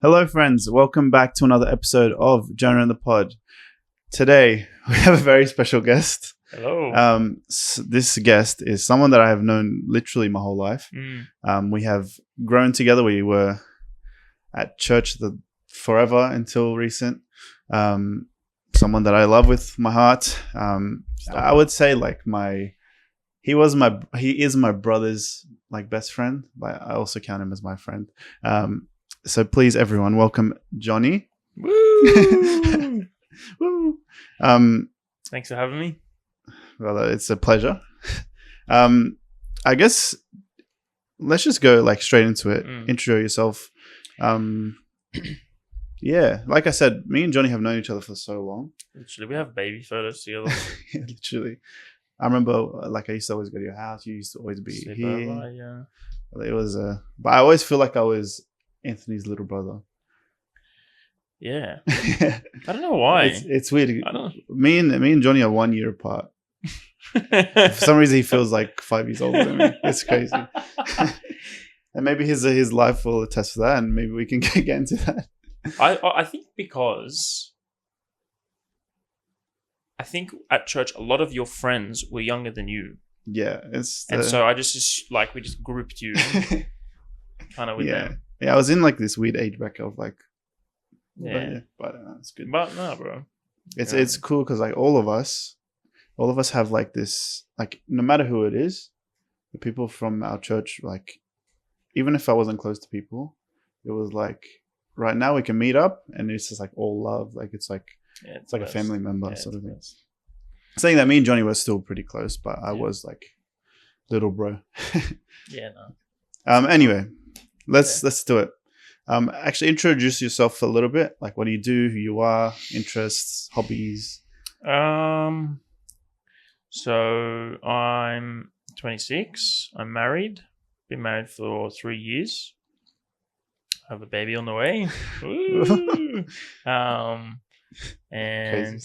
Hello, friends. Welcome back to another episode of Jonah and the Pod. Today, we have a very special guest. Hello. This guest is someone that I have known literally my whole life. We have grown together. We were at church forever until recent. Someone that I love with my heart. I would say he is my brother's best friend, but I also count him as my friend. So please, everyone, welcome Johnny. Woo! Woo! Thanks for having me. Well, it's a pleasure. I guess let's just go straight into it. Intro yourself. Yeah, like I said, me and Johnny have known each other for so long. Literally, we have baby photos together. Yeah, literally. I remember, I used to always go to your house. You used to always be Sleep here. over, yeah. It was, but I always feel like I was Anthony's little brother. Yeah. I don't know why. It's weird. I don't. Me and Johnny are 1 year apart. For some reason, he feels like 5 years older than me. It's crazy. And maybe his life will attest to that, and maybe we can get into that. I think because I think at church a lot of your friends were younger than you. Yeah, and so I just we just grouped you kind of with them. Yeah, I was in this weird age bracket of Yeah. but it's good. But no, bro. It's cool because all of us have this no matter who it is, the people from our church, even if I wasn't close to people, it was right now we can meet up and it's just all love. It's like a family member sort of thing. Saying that me and Johnny were still pretty close, but I was little bro. Yeah, no. Anyway, let's do it. Actually introduce yourself a little bit. What do you do, who you are, interests, hobbies? So I'm 26. I'm married. Been married for 3 years. I have a baby on the way. And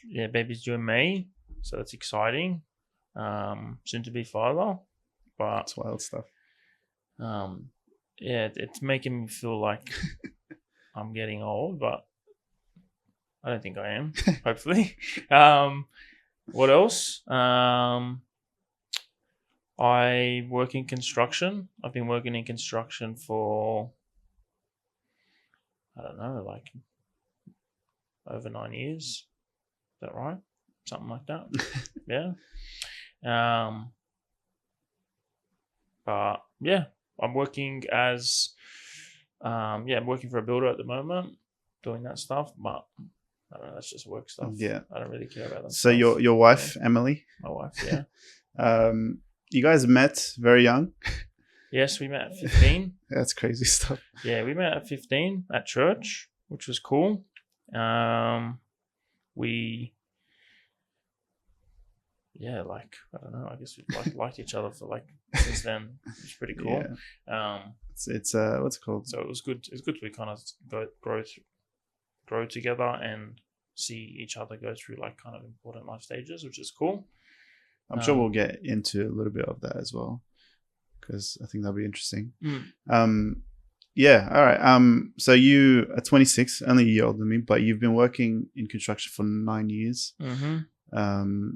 yeah, baby's due in May, so that's exciting. Soon to be father, but that's wild stuff. Yeah, it's making me feel like I'm getting old, but I don't think I am. Hopefully. What else? I work in construction. I've been working in construction for, I don't know, over 9 years. Is that right? Something like that. Yeah. But yeah, I'm working as, I'm working for a builder at the moment, doing that stuff. But I don't know, that's just work stuff. Yeah, I don't really care about that. So stuff. your wife, Emily? My wife, yeah. You guys met very young? Yes, we met at 15. That's crazy stuff. Yeah, we met at 15 at church, which was cool. I don't know. I guess we've liked each other for since then. It's pretty cool. Yeah. It's what's it called? So it was good. It's good to kind of grow together and see each other go through kind of important life stages, which is cool. I'm sure we'll get into a little bit of that as well, because I think that'll be interesting. Yeah. All right. So you are 26, only a year older than me, but you've been working in construction for 9 years. Mm-hmm.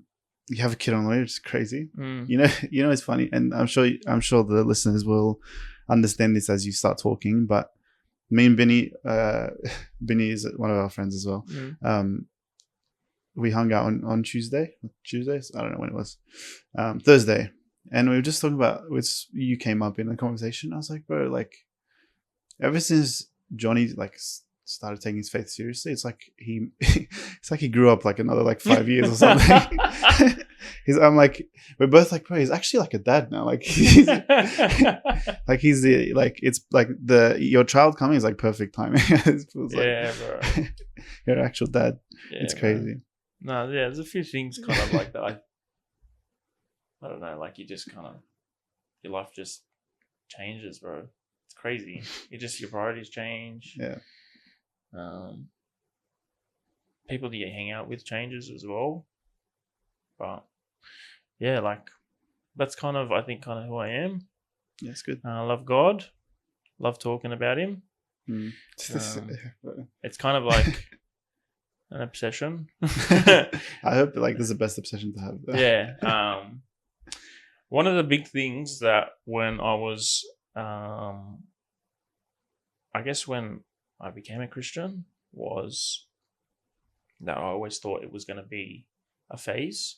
You have a kid on the way, which is crazy. You know, it's funny, and I'm sure the listeners will understand this as you start talking. But me and Binny is one of our friends as well. We hung out on Tuesdays. I don't know when it was, Thursday, and we were just talking about you came up in a conversation. I was like, bro, ever since Johnny started taking his faith seriously, it's he grew up another 5 years or something. I'm we're both bro, he's actually a dad now. He's he's your child coming is perfect timing. It feels yeah, bro. Your actual dad. Yeah, it's crazy. No, yeah, there's a few things kind of like that. I don't know, you just kind of, your life just changes, bro. It's crazy. Your priorities change. Yeah. People that you hang out with changes as well. But yeah, that's kind of, I think, kind of who I am. Yeah, it's good. I love God. Love talking about him. It's kind of like an obsession. I hope like this is the best obsession to have. Yeah. One of the big things that when I was, I guess when I became a Christian was that I always thought it was going to be a phase.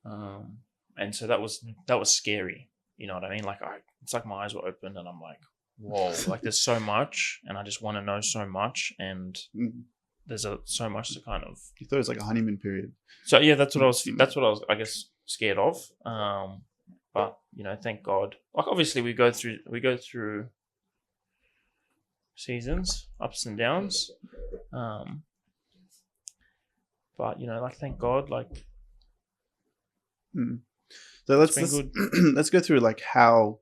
And so that was scary. You know what I mean? Like it's like my eyes were open and I'm like, whoa, like there's so much and I just want to know so much and there's so much to kind of. You thought it was like a honeymoon period. So yeah, that's what I was I guess scared of. But you know, thank God. Like obviously we go through seasons, ups and downs. But you know, like thank God, like. So let's let's go through like how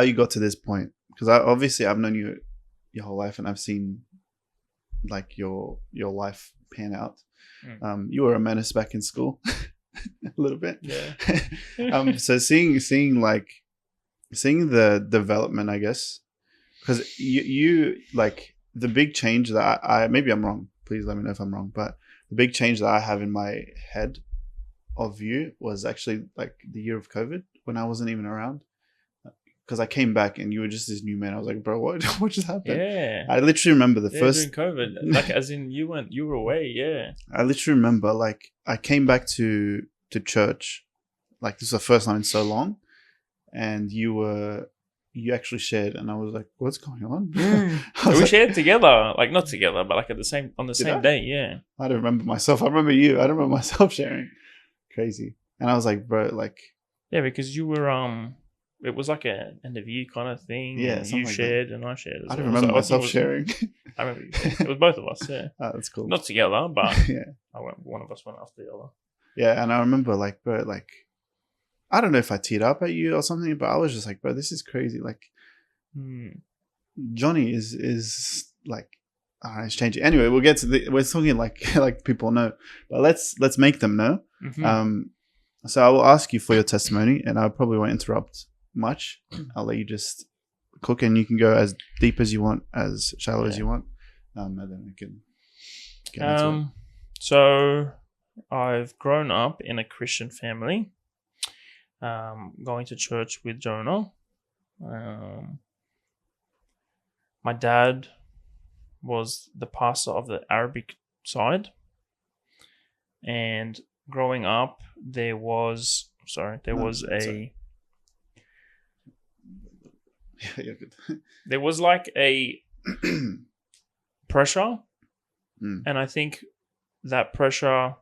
you got to this point, because I've known you your whole life and I've seen like your life pan out. You were a menace back in school a little bit. Yeah. So seeing the development, I guess, because you like the big change that I maybe I'm wrong. Please let me know if I'm wrong. But the big change that I have in my head of you was actually like the year of COVID when I wasn't even around, because I came back and you were just this new man. I was like, bro, what just happened? Yeah, I literally remember the first during COVID, like as in you were away. Yeah, I literally remember like I came back to church, like this was the first time in so long, and you actually shared, and I was like, what's going on? We shared together, like not together, but like on the same day. Yeah, I don't remember myself. I remember you. I don't remember myself sharing. Crazy. And I was like, bro, like, yeah, because you were it was like an end of year kind of thing. Yeah, and you like shared and I shared. I don't remember myself sharing. I remember it was both of us. Yeah, that's cool. Not together, but yeah, one of us went after the other. Yeah, and I remember like, bro, like, I don't know if I teed up at you or something, but I was just like, bro, this is crazy. Like, Johnny is like, I don't know, it's changing. Anyway, we'll get to we're talking like people know, but let's make them know. So I will ask you for your testimony, and I probably won't interrupt much. I'll let you just cook, and you can go as deep as you want, as shallow as you want, and then we can get into it. So I've grown up in a Christian family, going to church with Jonah. My dad was the pastor of the Arabic side, and growing up there was there was like a pressure, and I think that pressure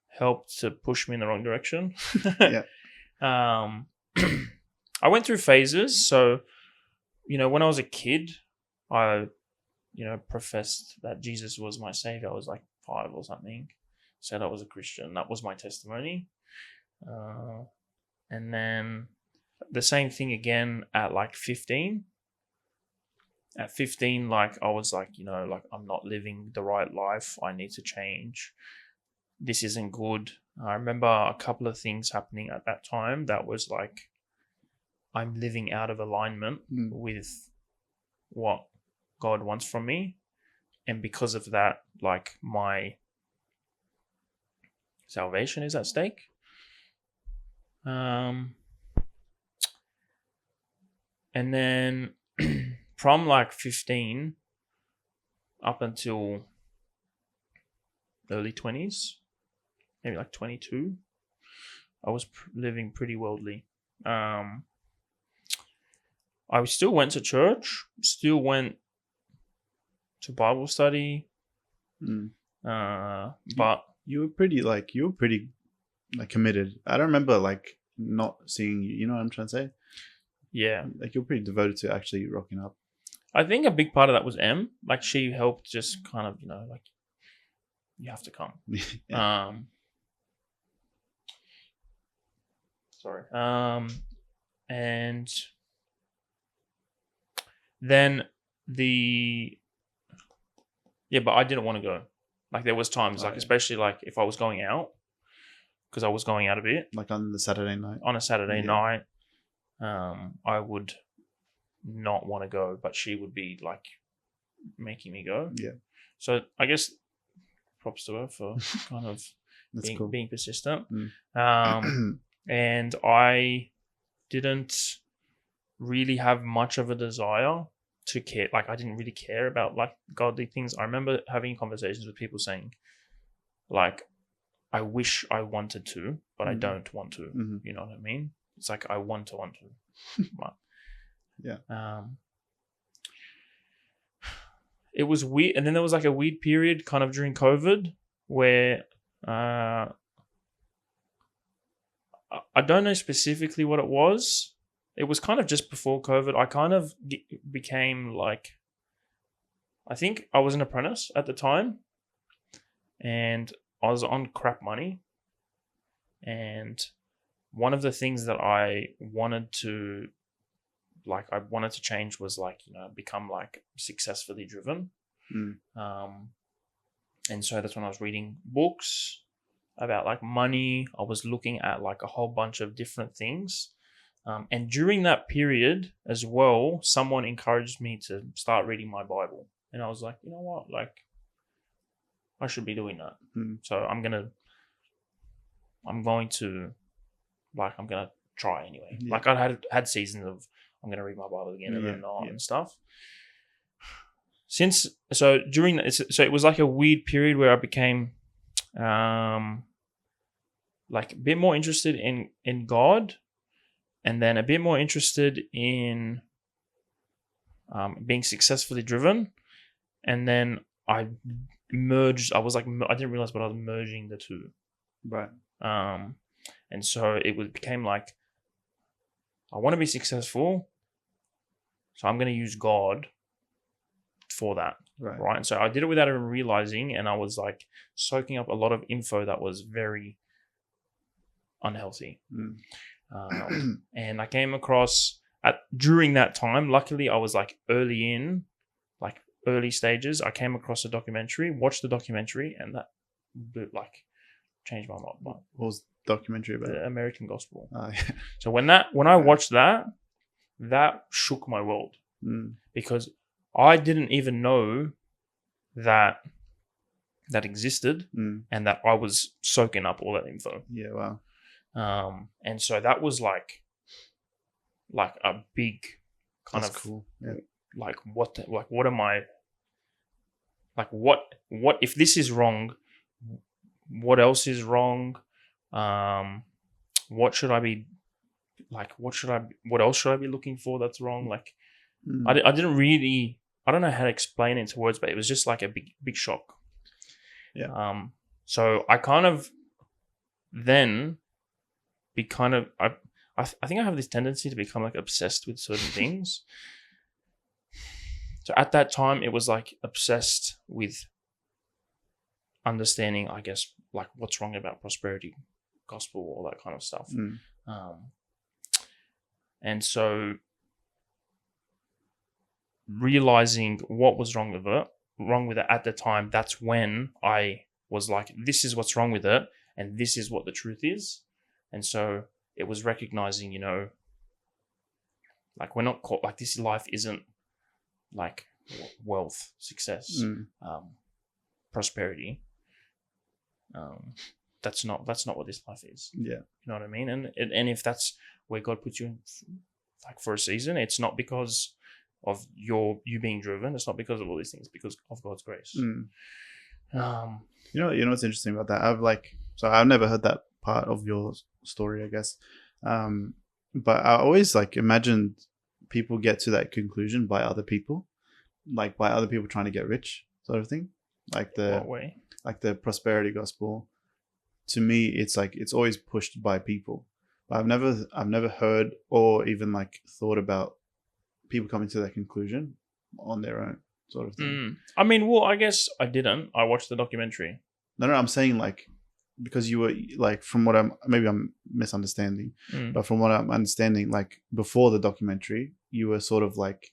helped to push me in the wrong direction. I went through phases. So, you know, when I was a kid, I, you know, professed that Jesus was my savior. I was like 5 or something. Said I was a Christian. That was my testimony. And then the same thing again at like 15. At 15, like I was like, you know, like I'm not living the right life. I need to change. This isn't good. I remember a couple of things happening at that time that was like, I'm living out of alignment with what God wants from me. And because of that, like my salvation is at stake. And then from like 15 up until early 20s, maybe like 22, I was living pretty worldly. I still went to church, still went to Bible study, but you were pretty committed. I don't remember like not seeing you. You know what I'm trying to say? Yeah, like you're pretty devoted to actually rocking up. I think a big part of that was Em. Like she helped, just kind of, you know, like you have to come. Sorry. And then but I didn't want to go. Like there was times, especially like if I was going out, because I was going out a bit. Like on the Saturday night. On a Saturday night, I would not want to go, but she would be like making me go. Yeah. So I guess props to her for kind of being persistent. And I didn't really have much of a desire to care. Like, I didn't really care about like godly things. I remember having conversations with people saying, like, I wish I wanted to, but I don't want to. You know what I mean? It's like I want to. But, yeah. It was weird, and then there was like a weird period kind of during COVID where I don't know specifically what it was. It was kind of just before COVID. I kind of became like, I think I was an apprentice at the time, and I was on crap money. And one of the things that I wanted to change was like, you know, become like successfully driven. And so that's when I was reading books about like money. I was looking at like a whole bunch of different things. And during that period as well, someone encouraged me to start reading my Bible. And I was like, you know what? Like, I should be doing that. So I'm going to try anyway. Yeah. Like, I had seasons of, I'm going to read my Bible again and then not and stuff. So it was like a weird period where I became like a bit more interested in God, and then a bit more interested in being successfully driven. And then I merged. I didn't realize, but I was merging the two. Right. And so became like, I want to be successful, so I'm going to use God for that. Right. And so I did it without even realizing, and I was like soaking up a lot of info that was very unhealthy. And I came across during that time, luckily I was like early stages, I came across a documentary, watched the documentary, and that like changed my mind. What was the documentary about? The American Gospel. Yeah. So when I watched that shook my world, because I didn't even know that existed, and that I was soaking up all that info. Yeah, wow. And so that was like a big kind That's of cool. Yeah. Like what am I, like what if this is wrong, what else is wrong? What should I be like? What else should I be looking for that's wrong? Like, I didn't really, I don't know how to explain it into words, but it was just like a big shock. Yeah. So I kind of then I think I have this tendency to become like obsessed with certain things. So at that time, it was like obsessed with understanding, I guess, like what's wrong about prosperity gospel, all that kind of stuff. And so realizing what was wrong with it at the time, that's when I was like, this is what's wrong with it, and this is what the truth is. And so it was recognizing, you know, like we're not caught, like this life isn't like wealth, success, prosperity. That's not what this life is. Yeah. You know what I mean? And if that's where God puts you in, like for a season, it's not because of you being driven. It's not because of all these things, because of God's grace. You know what's interesting about that? I've never heard that part of your story, I guess. But I always like imagined people get to that conclusion by other people, like by other people trying to get rich, sort of thing. Like what way? Like the prosperity gospel. To me, it's like it's always pushed by people. But I've never heard or even like thought about people coming to that conclusion on their own, sort of thing. I mean, well, I guess I didn't. I watched the documentary. No, I'm saying like, because you were like, from what I'm misunderstanding, but from what I'm understanding, like before the documentary, you were sort of like,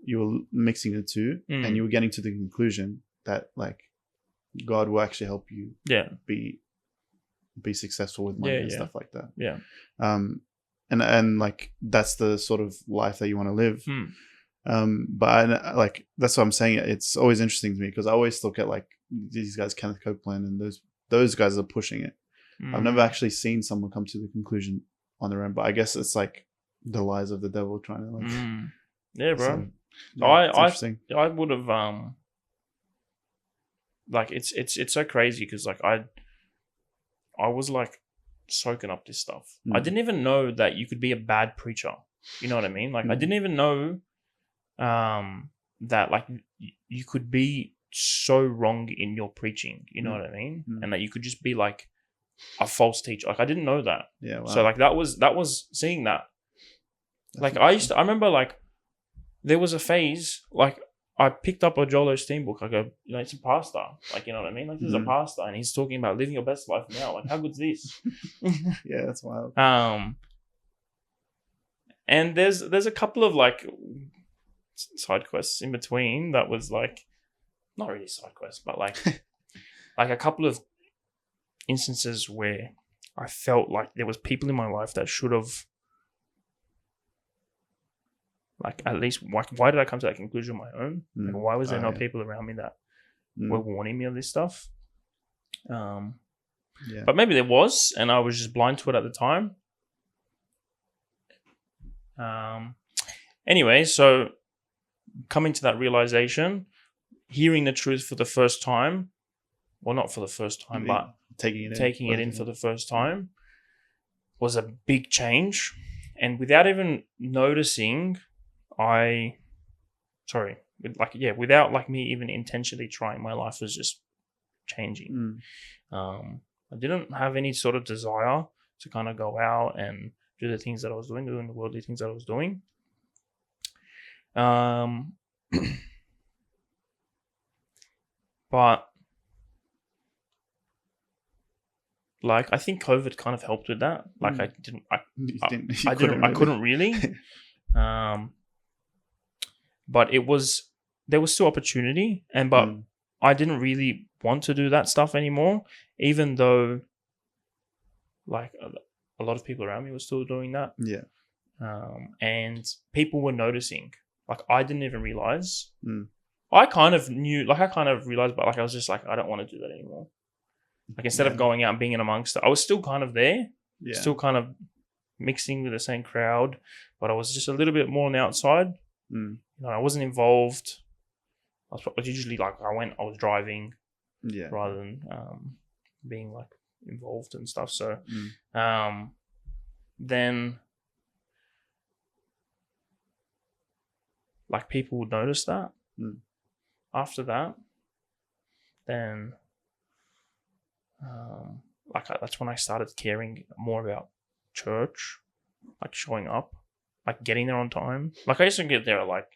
you were mixing the two, and you were getting to the conclusion that like God will actually help you, be successful with money and stuff like that. Yeah. and like that's the sort of life that you want to live. But like that's what I'm saying. It's always interesting to me because I always look at like these guys, Kenneth Copeland, and those guys are pushing it. I've never actually seen someone come to the conclusion on their own, but I guess it's like the lies of the devil trying to like. Yeah, bro. So, yeah, it's interesting. I would have like it's so crazy because like I was like soaking up this stuff. I didn't even know that you could be a bad preacher. You know what I mean? Like I didn't even know that like you could be so wrong in your preaching. You know what I mean? And that you could just be like a false teacher. Like I didn't know that. Yeah. Wow. So like that was seeing that. Like I remember like there was a phase like I picked up a Joel Osteen book. I go, you know, it's a pastor. Like, you know what I mean? Like, this is a pastor, and he's talking about living your best life now. Like, how good's this? Yeah, that's wild. And there's a couple of like side quests in between that was like not really side quests, but like like a couple of instances where I felt like there was people in my life that should have. Like, at least, why did I come to that conclusion on my own? Like, why was there no people around me that were warning me of this stuff? But maybe there was, and I was just blind to it at the time. Anyway, so coming to that realization, hearing the truth for the first time, well, not for the first time, but taking it in for the first time was a big change. And without even noticing... without like me even intentionally trying, my life was just changing. I didn't have any sort of desire to kind of go out and do the things that I was doing the worldly things that I was doing. But like I think COVID kind of helped with that. Like I couldn't really. But there was still opportunity, but I didn't really want to do that stuff anymore, even though like a lot of people around me were still doing that. Yeah. And people were noticing. Like I didn't even realize. I kind of knew, like I kind of realized, but like I was just like, I don't want to do that anymore. Like instead of going out and being in amongst it, I was still kind of there, still kind of mixing with the same crowd, but I was just a little bit more on the outside. You know, I wasn't involved. I was usually like I was driving, rather than being like involved and stuff. So, then like people would notice that. After that, then that's when I started caring more about church, like showing up. Like getting there on time. Like I used to get there like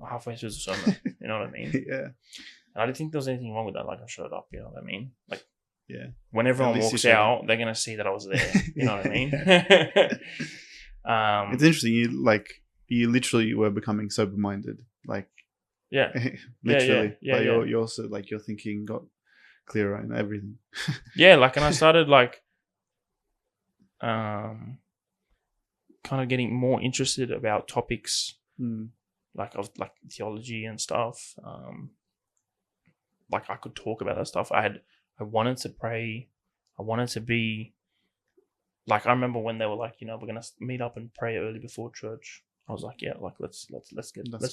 halfway through the sermon. You know what I mean? Yeah. And I didn't think there was anything wrong with that. Like I showed up. You know what I mean? Like when At everyone least walks out, they're gonna see that I was there. You know what I mean? It's interesting. You literally were becoming sober minded. Like literally. You're also like your thinking got clearer and everything. Like and I started like kind of getting more interested about topics like theology and stuff. Like I could talk about that stuff. I wanted to pray. I wanted to be like, I remember when they were like, you know, we're gonna meet up and pray early before church. I was like, yeah, like let's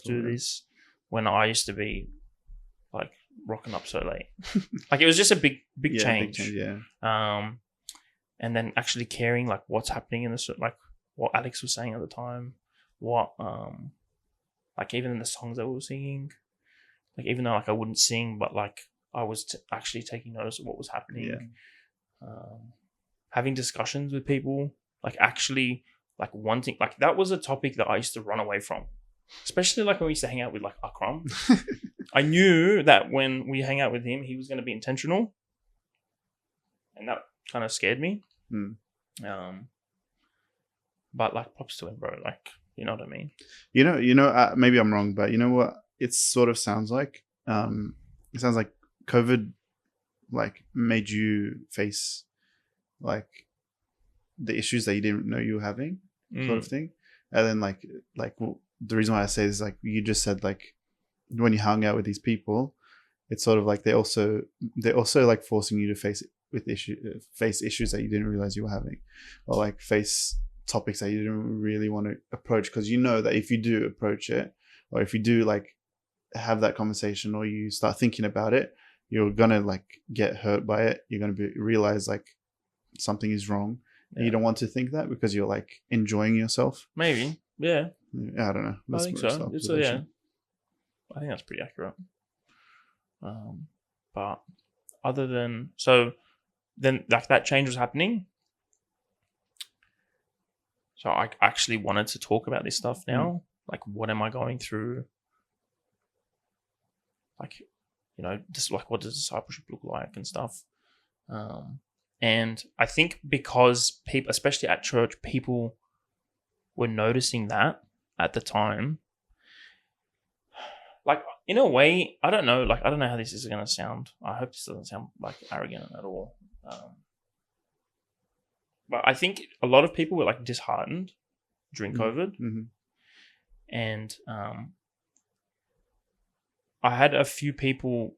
do this. When I used to be like rocking up so late, like it was just a big change. Big change. And then actually caring like what's happening in the like what Alex was saying at the time, what like even in the songs that we were singing, like even though like I wouldn't sing, but like I was actually taking notice of what was happening. Having discussions with people, like actually like wanting, like that was a topic that I used to run away from, especially like when we used to hang out with like Akram. I knew that when we hang out with him, he was going to be intentional, and that kind of scared me. But like props to him, bro. Like, you know what I mean? You know. Maybe I'm wrong, but you know what? It sort of sounds like. It sounds like COVID, like made you face, like, the issues that you didn't know you were having, sort of thing. And then like the reason why I say this is like you just said, like when you hung out with these people, it's sort of like they're also like forcing you to face issues that you didn't realize you were having, or like face topics that you didn't really want to approach, because you know that if you do approach it, or if you do like have that conversation, or you start thinking about it, you're gonna like get hurt by it. You're gonna realize like something is wrong. And you don't want to think that because you're like enjoying yourself. Maybe, yeah. I don't know. I think so. So yeah, I think that's pretty accurate. But other than then like that change was happening. So I actually wanted to talk about this stuff now. Like, what am I going through? Like, you know, just like what does discipleship look like and stuff. And I think because people, especially at church, people were noticing that at the time. Like, in a way, I don't know how this is going to sound. I hope this doesn't sound like arrogant at all. But I think a lot of people were like disheartened during COVID. Mm-hmm. And I had a few people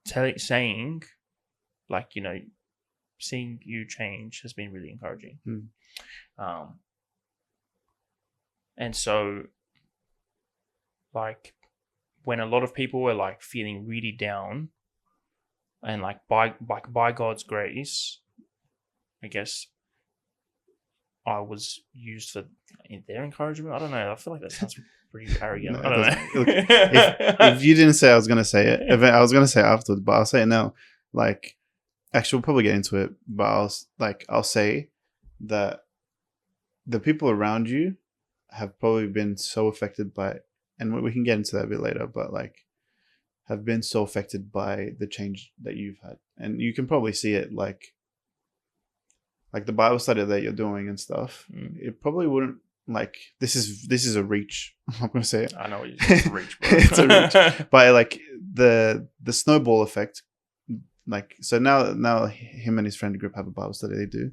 saying, like, you know, seeing you change has been really encouraging. And so, like, when a lot of people were like feeling really down, and like by God's grace, I guess I was used for their encouragement. I don't know. I feel like that sounds pretty arrogant. I don't know. Look, if you didn't say I was going to say it, I was going to say it afterwards, but I'll say it now. Like, actually, we'll probably get into it, but I'll say that the people around you have probably been so affected by, and we can get into that a bit later, but like have been so affected by the change that you've had. And you can probably see it like the Bible study that you're doing and stuff. It probably wouldn't, like, this is a reach. I'm going to say it. I know it's a reach, bro. It's a reach. But like the snowball effect, like, so now him and his friend group have a Bible study they do.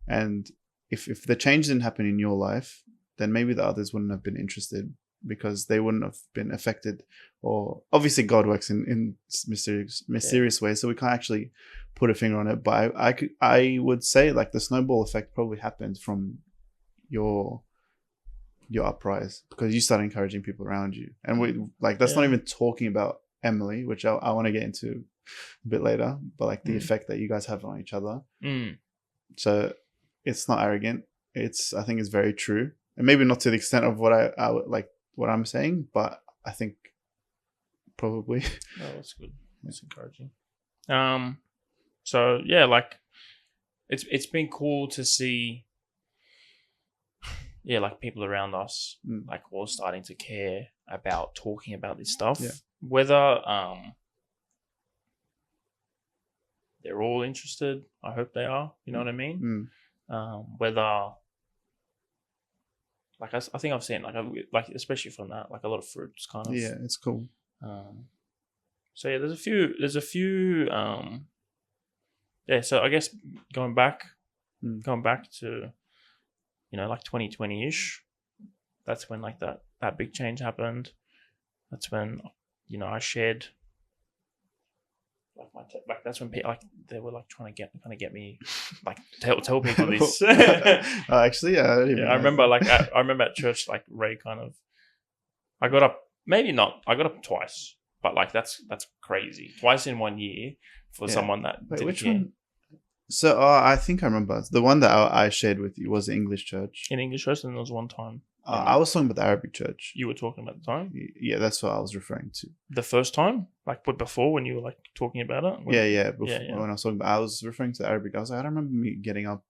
And if the change didn't happen in your life, then maybe the others wouldn't have been interested, because they wouldn't have been affected. Or obviously God works in mysterious ways, so we can't actually put a finger on it. But I would say like the snowball effect probably happened from your uprise, because you started encouraging people around you. And we like, that's not even talking about Emily, which I want to get into a bit later, but like the effect that you guys have on each other. So it's not arrogant. I think it's very true, and maybe not to the extent of what I would like what I'm saying, but I think probably. Oh, that's good. That's encouraging. So yeah, like it's been cool to see. Yeah, like people around us, like all starting to care about talking about this stuff. Yeah. Whether they're all interested, I hope they are. You know what I mean? Whether, like, I think I've seen like especially from that, like a lot of fruits kind of. Yeah, it's cool. So yeah, there's a few. Yeah, so I guess going back to, you know, like 2020-ish, that's when like that big change happened. That's when, you know, I shared like that's when people, like, they were like trying to get me like tell people this. Actually, yeah, I remember I remember at church, like Ray kind of, I got up twice, but like that's crazy, twice in 1 year for someone that. Wait, which one? So I think I remember the one that I shared with you was the English church. In English church, and there was one time. I was talking about the Arabic church. You were talking about the time? Yeah, that's what I was referring to. The first time? Like, but before, when you were like talking about it? Before, when I was talking about, I was referring to the Arabic. I was like, I don't remember me getting up,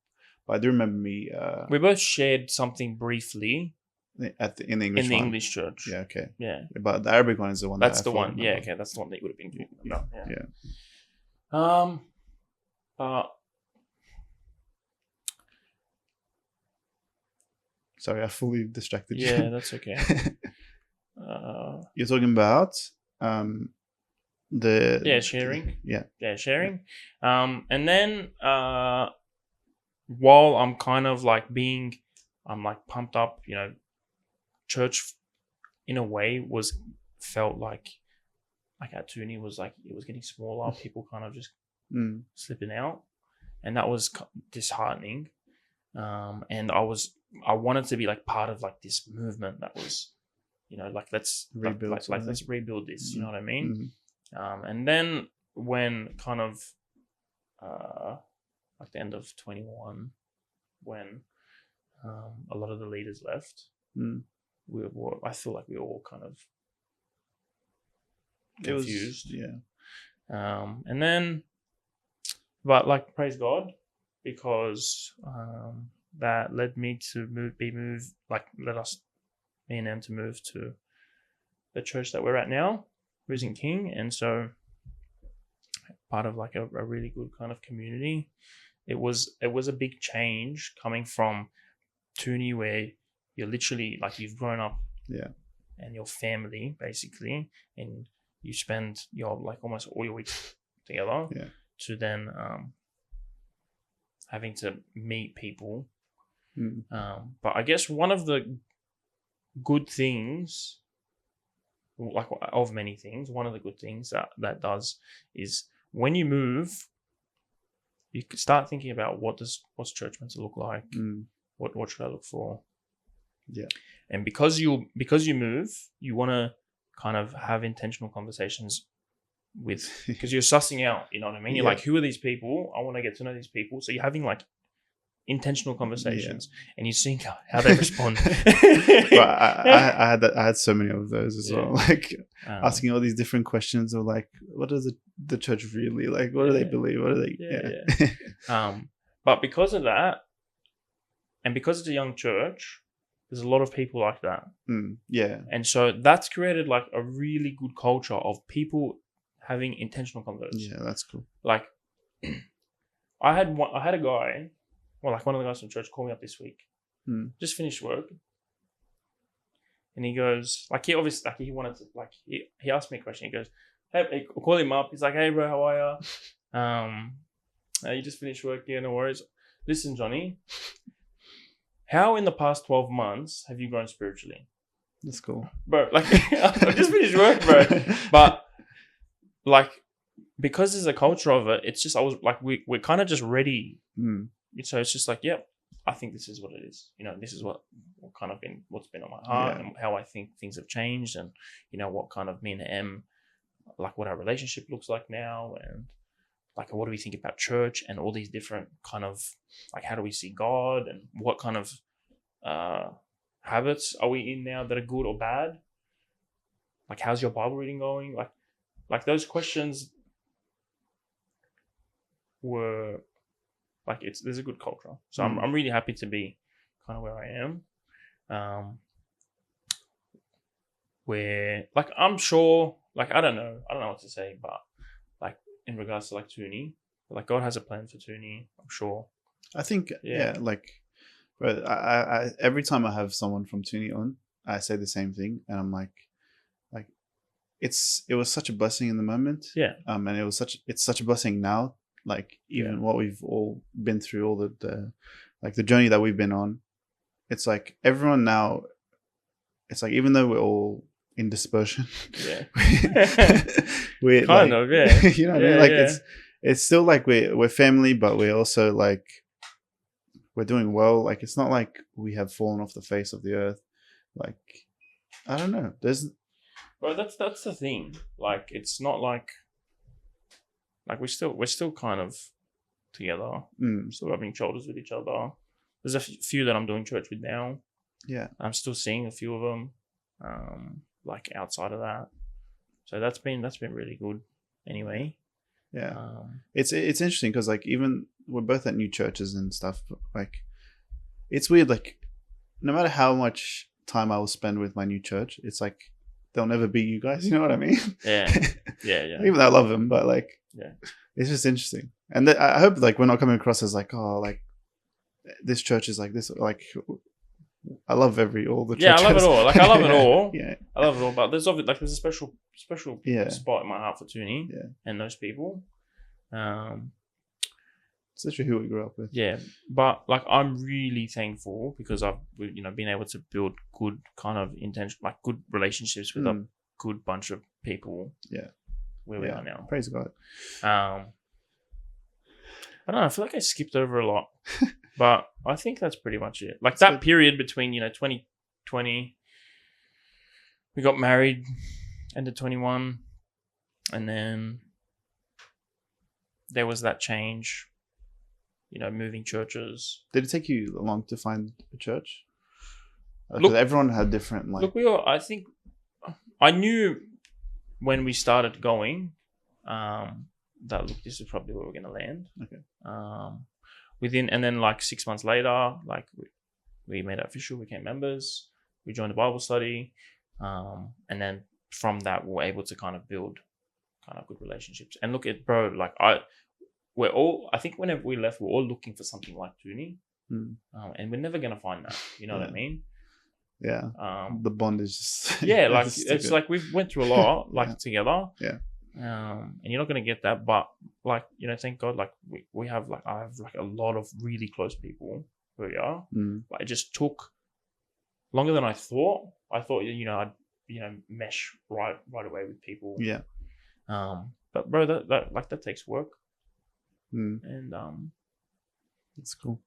but I do remember me. We both shared something briefly in the English English church. Yeah, okay. Yeah. But the Arabic one is the one that's the one. Yeah, okay. That's the one that you would have been talking about. Yeah. But sorry, I fully distracted you. Yeah, that's okay. You're talking about sharing. Yeah, sharing. And then while I'm kind of like I'm like pumped up, church in a way felt like at Toonie was like, it was getting smaller, people kind of just slipping out, and that was disheartening. And I wanted to be like part of like this movement that was, like let's rebuild, like let's rebuild this. You know what I mean? And then when kind of like the end of 21, when a lot of the leaders left, I feel like we were all kind of confused. And then, but like, praise God, because that led me to let us, me and them, to move to the church that we're at now, Risen King. And so part of like a really good kind of community. It was a big change coming from Toonie, where you're literally like, you've grown up and your family basically, and you spend your like almost all your weeks together, to then having to meet people. But I guess one of the good things, like of many things, one of the good things that does is when you move, you could start thinking about what's church meant to look like. What should I look for? Yeah. And because you move, you want to kind of have intentional conversations with, because you're sussing out, you know what I mean? You're like, who are these people? I want to get to know these people. So you're having like intentional conversations, and you're seeing how they respond. But I had so many of those as well, like asking all these different questions of like, what is the church really like? What do they believe? What do they? But because of that, and because it's a young church, there's a lot of people like that. And so that's created like a really good culture of people having intentional conversations. Yeah, that's cool. Like, I had a guy, like one of the guys from church, call me up this week. Just finished work, and he goes, like, he obviously, like, he wanted to, like, he asked me a question. He goes, hey, I'll call him up. He's like, hey bro, how are you? You just finished work? Yeah, no worries. Listen, Johnny, how in the past 12 months have you grown spiritually? That's cool, bro. Like, I just finished work, bro. But like, because there's a culture of it, it's just, I was like, we're kind of just ready. So it's just like, yep, I think this is what it is. This is what's been on my heart, and how I think things have changed, and what kind of me and Em, like, what our relationship looks like now, and like, what do we think about church, and all these different kind of, like, how do we see God, and what kind of habits are we in now that are good or bad? Like, how's your Bible reading going? Like those questions were like, there's a good culture. So I'm really happy to be kind of where I am. Where, like, I'm sure, like, I don't know what to say, but like, in regards to like Toonie, like, God has a plan for Toonie, I'm sure. I think, like, bro, I every time I have someone from Toonie on, I say the same thing, and I'm like, it was such a blessing in the moment. And it's such a blessing now. Like, even what we've all been through, all the like the journey that we've been on, it's like everyone now, it's like, even though we're all in dispersion, we're kind like, of, yeah. You know what I mean? Like, it's still like we're family, but we're also like, we're doing well. Like, it's not like we have fallen off the face of the earth. Like, I don't know. Bro, that's the thing. Like, it's not like we're still kind of together. Still rubbing shoulders with each other. There's a few that I'm doing church with now. Yeah. I'm still seeing a few of them. Like, outside of that. So that's been really good. Anyway. Yeah. It's interesting because, like, even we're both at new churches and stuff, but like, it's weird. Like, no matter how much time I will spend with my new church, it's like, they'll never be you guys. You know what I mean? Yeah. Even though I love them, but like, it's just interesting. And I hope, like, we're not coming across as like, oh, like, this church is like this. Like, I love all the churches. Yeah, I love it all. Like, I love it all. Yeah, I love it all. But there's obviously, like, there's a special spot in my heart for Toonie and those people. It's literally who we grew up with. Yeah, but like I'm really thankful because I've been able to build good kind of good relationships with a good bunch of people. Yeah, where we are now. Praise God. I don't know. I feel like I skipped over a lot, but I think that's pretty much it. Like that period between 2020, we got married, end of 21, and then there was that change. Moving churches. Did it take you long to find a church? Because everyone had different I think I knew when we started going that this is probably where we're going to land. Okay. And then like 6 months later, like we made it official, became members, we joined the Bible study, and then from that we were able to kind of build kind of good relationships. And look at like I think whenever we left, we're all looking for something like Toonie, and we're never going to find that. You know what I mean? Yeah. The bond is just like it's like we've went through a lot together. Yeah. And you're not going to get that, but like thank God, like we have like I have like a lot of really close people who we are. But it just took longer than I thought. I thought I'd mesh right away with people. Yeah. But bro, that takes work. And that's cool.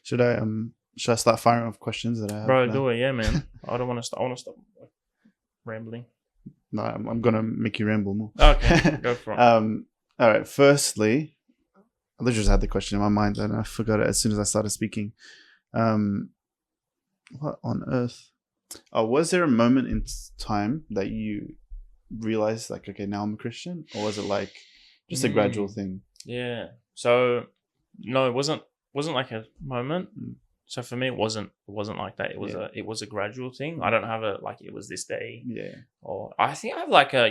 Should I start firing off questions that I have? Bro, do it, yeah, man. I don't want to stop. I want to stop rambling. No, I'm gonna make you ramble more. Okay, go for it. All right. Firstly, I literally just had the question in my mind and I forgot it as soon as I started speaking. What on earth? Was there a moment in time that you realized like, okay, now I'm a Christian, or was it like just a gradual thing? Yeah. So no, it wasn't like a moment. So for me, it wasn't like that. It was a gradual thing. I don't have it was this day. Yeah. Or I think I have like a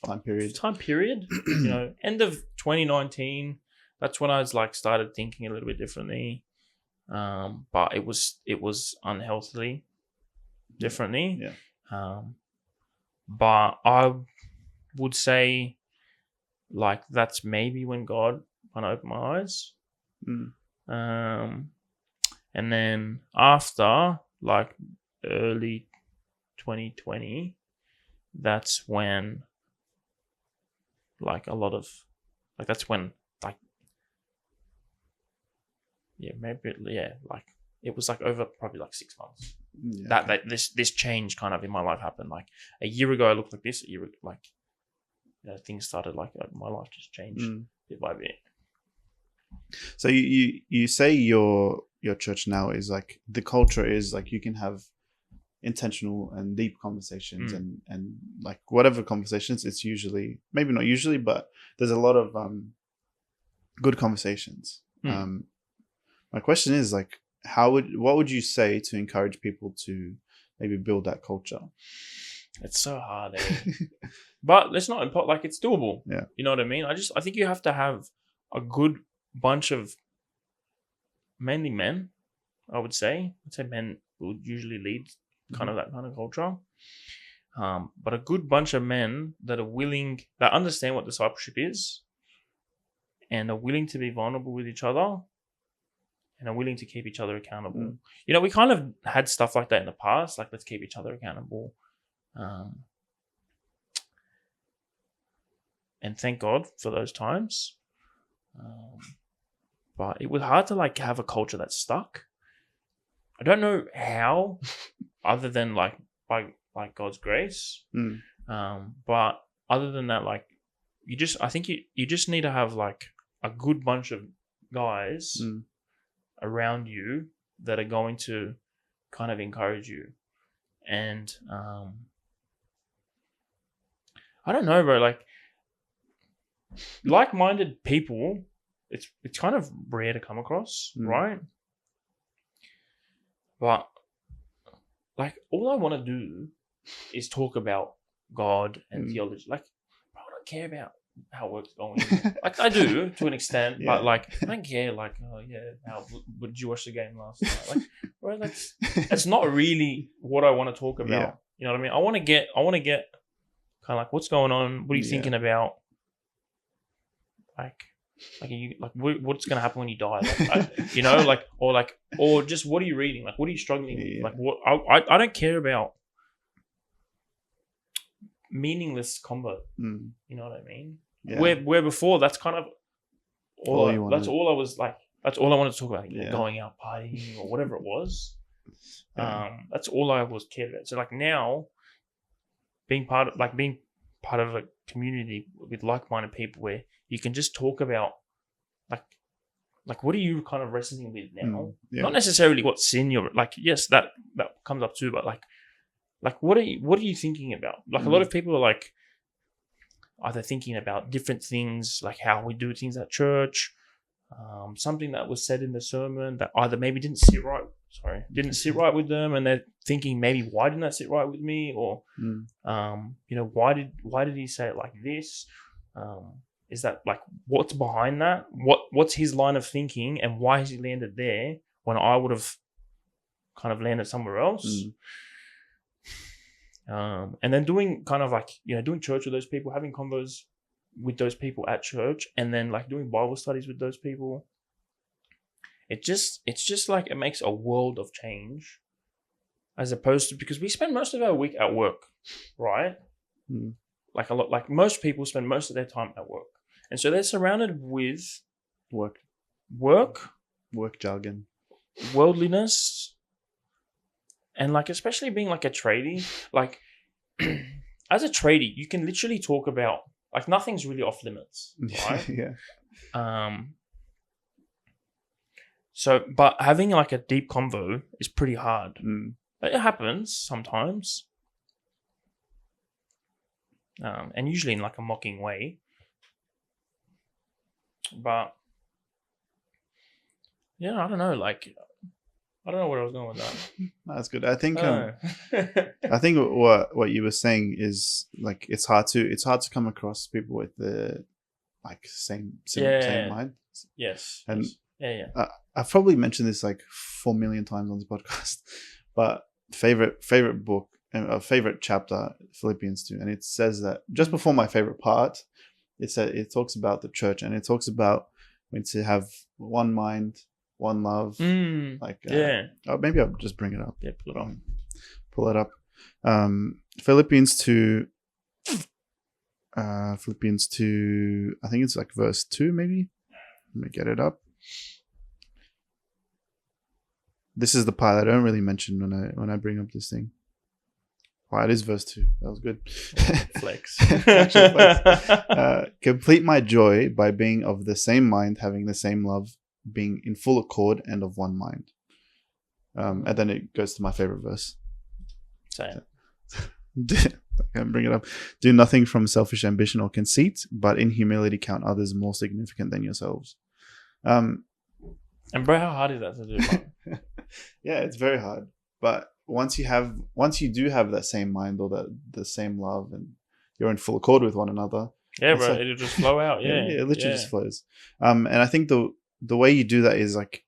time period. Time period. End of 2019. That's when I was like started thinking a little bit differently. But it was unhealthily differently. Yeah. But I would say like that's maybe when God kind of opened my eyes. And then after like early 2020, that's when like a lot of like that's when like like it was like over probably like 6 months that this change kind of in my life happened. Like a year ago I looked like this. A year like things started like my life just changed bit by bit. So you say your church now is like the culture is like you can have intentional and deep conversations and like whatever conversations, it's usually, maybe not usually, but there's a lot of good conversations. My question is like, what would you say to encourage people to maybe build that culture? It's so hard, but it's not like it's doable. Yeah, you know what I mean. I think you have to have a good bunch of mainly men. I'd say men would usually lead kind of that kind of culture. But a good bunch of men that are willing, that understand what discipleship is, and are willing to be vulnerable with each other, and are willing to keep each other accountable. We kind of had stuff like that in the past, like let's keep each other accountable. And thank God for those times. But it was hard to like have a culture that stuck. I don't know how, other than like by God's grace. But other than that, like I think you just need to have like a good bunch of guys around you that are going to kind of encourage you. And I don't know, bro, like-minded people, it's kind of rare to come across, right? But like all I want to do is talk about God and theology. Like I don't care about how work's going. Like I do to an extent, but like I don't care. Like how did you watch the game last night? Like, bro, that's not really what I want to talk about. Yeah. You know what I mean? I want to get kind of like what's going on. What are you thinking about? Like Like, what's going to happen when you die? Or just what are you reading? Like, what are you struggling with? Like, what I don't care about meaningless combo. You know what I mean? Yeah. Where before that's kind of that's all I wanted to talk about. Going out partying or whatever it was. That's all I was cared about. So like now, being part of a community with like-minded people where you can just talk about like what are you kind of wrestling with now? Not necessarily what sin you're like. Yes, that comes up too, but like what are you thinking about? Like a lot of people are like either thinking about different things, like how we do things at church, something that was said in the sermon that either maybe didn't sit right with them, and they're thinking maybe why didn't that sit right with me, or why did he say it like this? Is that like what's behind that? What's his line of thinking, and why has he landed there when I would have kind of landed somewhere else? And then doing kind of like doing church with those people, having convos with those people at church, and then like doing Bible studies with those people. It's just like it makes a world of change, as opposed to, because we spend most of our week at work, right? Like a lot, like most people spend most of their time at work, and so they're surrounded with work jargon, worldliness, and like especially being like a tradie, like as a tradie, you can literally talk about like nothing's really off limits, right? Yeah. So, but having like a deep convo is pretty hard. It happens sometimes. And usually in like a mocking way. But yeah, I don't know. Like, I don't know where I was going with that. That's good. I think I think what you were saying is like it's hard to come across people with the like same mind. Yes. And yeah. I've probably mentioned this like 4 million times on this podcast, but favorite book and a favorite chapter, Philippians 2, and it says that just before my favorite part, it talks about the church, and it talks about when to have one mind, one love. Maybe I'll just bring it up. Yeah, pull it up. Philippians 2. Philippians 2. I think it's like verse 2, maybe. Let me get it up. This is the part I don't really mention when I bring up this thing. Wow, it is verse 2. That was good. Flex. Actual flex. Complete my joy by being of the same mind, having the same love, being in full accord and of one mind. And then it goes to my favorite verse. Same. I can bring it up. Do nothing from selfish ambition or conceit, but in humility count others more significant than yourselves. And bro, how hard is that to do? Yeah, it's very hard. But once you do have that same mind or the same love, and you're in full accord with one another. Yeah, bro, it'll just flow out. Yeah, it literally just flows. And I think the way you do that is like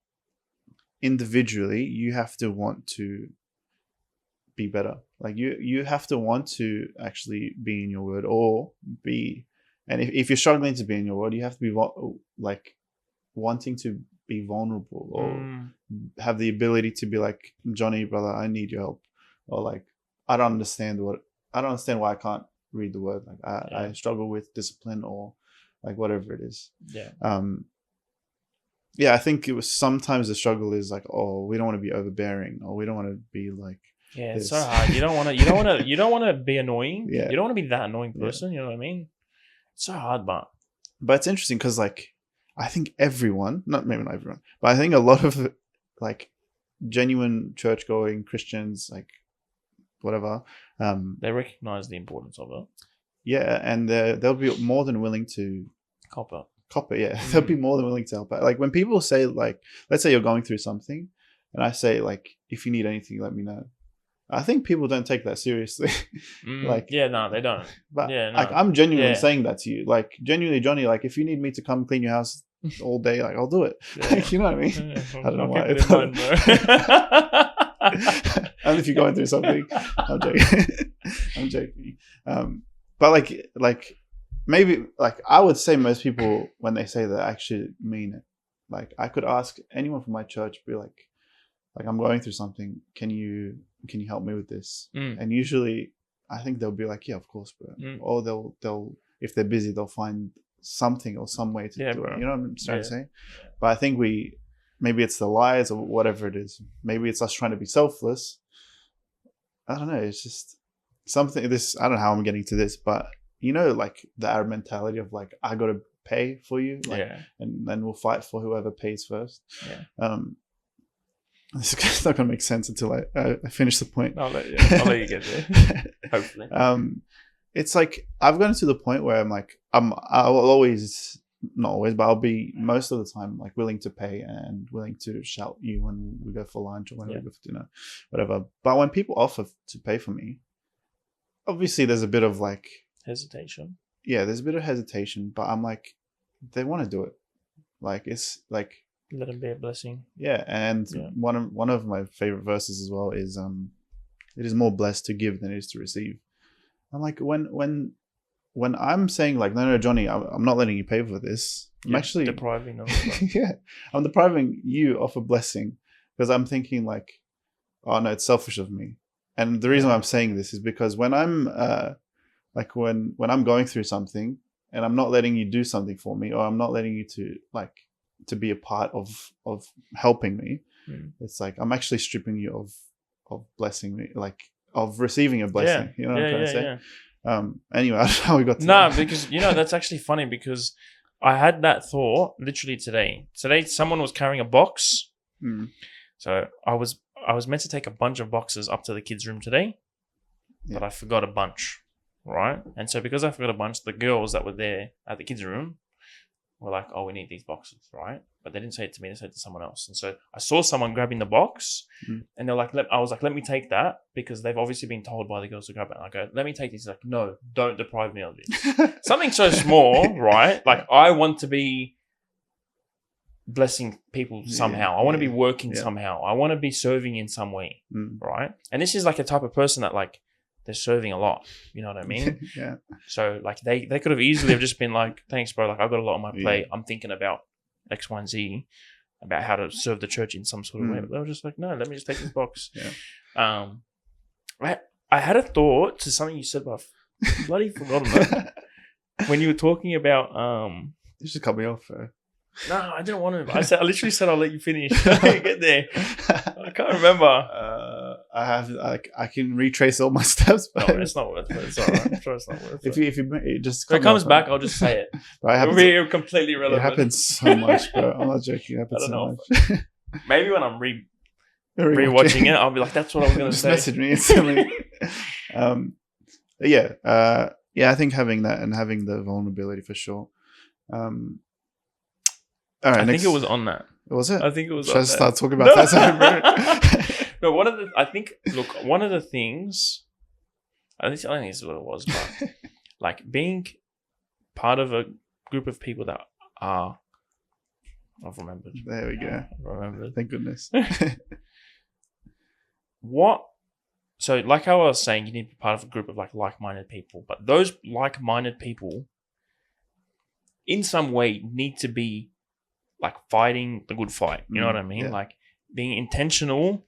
individually, you have to want to be better. Like you have to want to actually be in your word or be, and if you're struggling to be in your word, you have to be like wanting to be vulnerable or have the ability to be like, Johnny, brother, I need your help, or like I don't understand why I can't read the word. Like I struggle with discipline or like whatever it is. Yeah, I think it was sometimes the struggle is like, oh, we don't want to be overbearing, or we don't want to be like. Yeah, it's so hard. You don't want to be annoying. Yeah. You don't want to be that annoying person. You know what I mean? It's so hard, but it's interesting because like I think everyone, maybe not everyone, but I think a lot of like genuine church-going Christians, like whatever, they recognize the importance of it. Yeah, and they'll be more than willing to copper. Yeah, they'll be more than willing to help out. Like when people say like, let's say you're going through something, and I say like, if you need anything, let me know. I think people don't take that seriously. Like, yeah, no, they don't. But like, I'm genuinely saying that to you. Like, genuinely, Johnny, like, if you need me to come clean your house all day, like, I'll do it. Like, you know what I mean? I don't know why. And if you're going through something, I'm joking. I'm joking. But like, maybe like I would say most people when they say that actually mean it. Like I could ask anyone from my church, be like I'm going through something. Can you help me with this? And usually I think they'll be like, yeah, of course, bro. Or they'll if they're busy, they'll find something or some way to do bro. it. You know what I'm trying to say? But I think maybe it's the lies or whatever it is. Maybe it's us trying to be selfless. I don't know. It's just something. I don't know how I'm getting to this, but like the Arab mentality of like, I got to pay for you, like, and then we'll fight for whoever pays first. It's not gonna make sense until I finish the point. I'll let you get there. Hopefully. It's like I've gotten to the point where I'm like I'll always, not always, but I'll be most of the time like willing to pay and willing to shout you when we go for lunch or when we go for dinner, whatever. But when people offer to pay for me, obviously there's a bit of like hesitation. Yeah, there's a bit of hesitation, but I'm like, they want to do it. Like it's like, let them be a blessing. Yeah, and one of my favorite verses as well is it is more blessed to give than it is to receive. I'm like, when I'm saying like, no, Johnny, I'm not letting you pay for this. I'm actually depriving them. I'm depriving you of a blessing because I'm thinking like, oh no, it's selfish of me. And the reason why I'm saying this is because when I'm like when I'm going through something and I'm not letting you do something for me, or I'm not letting you to be a part of helping me, it's like I'm actually stripping you of blessing me, like of receiving a blessing. You know what I'm trying to say? Anyway, I don't know how we got to that. Because that's actually funny because I had that thought literally today. Today someone was carrying a box. So I was meant to take a bunch of boxes up to the kids' room today, but I forgot a bunch, right? And so because I forgot a bunch, the girls that were there at the kids' room were like, oh, we need these boxes, right? But they didn't say it to me, they said it to someone else. And so I saw someone grabbing the box and they're like, I was like, let me take that, because they've obviously been told by the girls to grab it. And I go, let me take this. He's like, no, don't deprive me of this. Something so small, right? Like I want to be blessing people somehow. I want to be working somehow. I want to be serving in some way, right? And this is like a type of person that like, they're serving a lot. You know what I mean? So like they could have easily have just been like, thanks, bro. Like I've got a lot on my plate. I'm thinking about X, Y, and Z, about how to serve the church in some sort of way. But they were just like, no, let me just take this box. I had a thought to something you said, but I've bloody forgotten that. When you were talking about you should cut me off. No, I didn't want to. I literally said I'll let you finish. Get there. I can't remember. I can retrace all my steps, but no, it's not worth it. It's alright. I'm sure it's not worth it. If you just if it comes back, I'll just say it. It'll be completely irrelevant. It happens so much, bro. I'm not joking. It happens so much. Maybe when I'm rewatching it, I'll be like, "That's what I was going to say." Just message me instantly. I think having that and having the vulnerability for sure. All right, I think it was on that. Was it? I think it was. Should I start talking about that? No, one of the things. I think this is what it was, but like being part of a group of people that are. I've remembered. There we go. I've remembered. Thank goodness. So, like how I was saying, you need to be part of a group of like-minded people, but those like-minded people, in some way, need to be like fighting the good fight. You know what I mean? Yeah. Like being intentional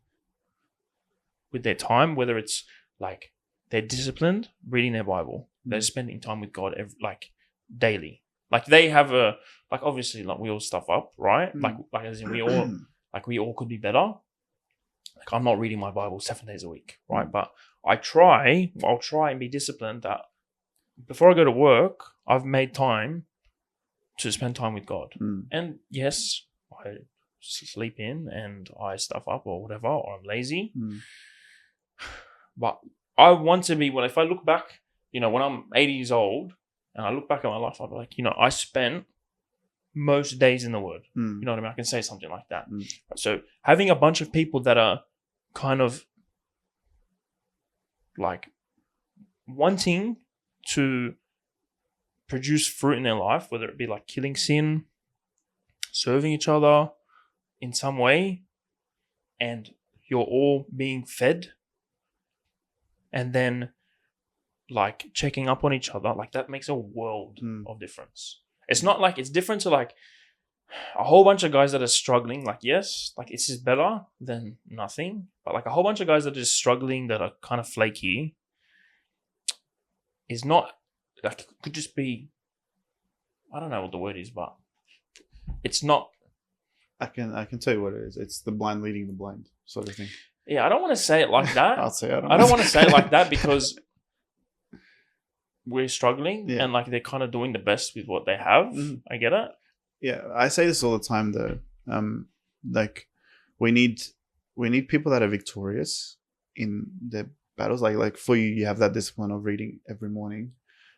with their time, whether it's like they're disciplined, reading their Bible, they're spending time with God daily. Like they have obviously like we all stuff up, right? Like as in we all could be better. Like I'm not reading my Bible 7 days a week, right? But I'll try and be disciplined that before I go to work, I've made time to spend time with God. And yes, I sleep in and I stuff up or whatever, or I'm lazy. But I want to be, if I look back, when I'm 80 years old and I look back at my life, I'll be like, I spent most days in the Word. You know what I mean? I can say something like that. So having a bunch of people that are kind of like wanting to produce fruit in their life, whether it be like killing sin, serving each other in some way, and you're all being fed. And then like checking up on each other, like that makes a world of difference. It's not like it's different to like a whole bunch of guys that are struggling. Like, yes, like it's just better than nothing. But like a whole bunch of guys that are just struggling, that are kind of flaky, is not like, it could just be, I don't know what the word is, but it's not. I can tell you what it is. It's the blind leading the blind sort of thing. Yeah, I don't want to say it like that. I don't want to say it like that because we're struggling and like they're kind of doing the best with what they have. I get it. Yeah, I say this all the time though. Like we need people that are victorious in their battles. Like for you, you have that discipline of reading every morning.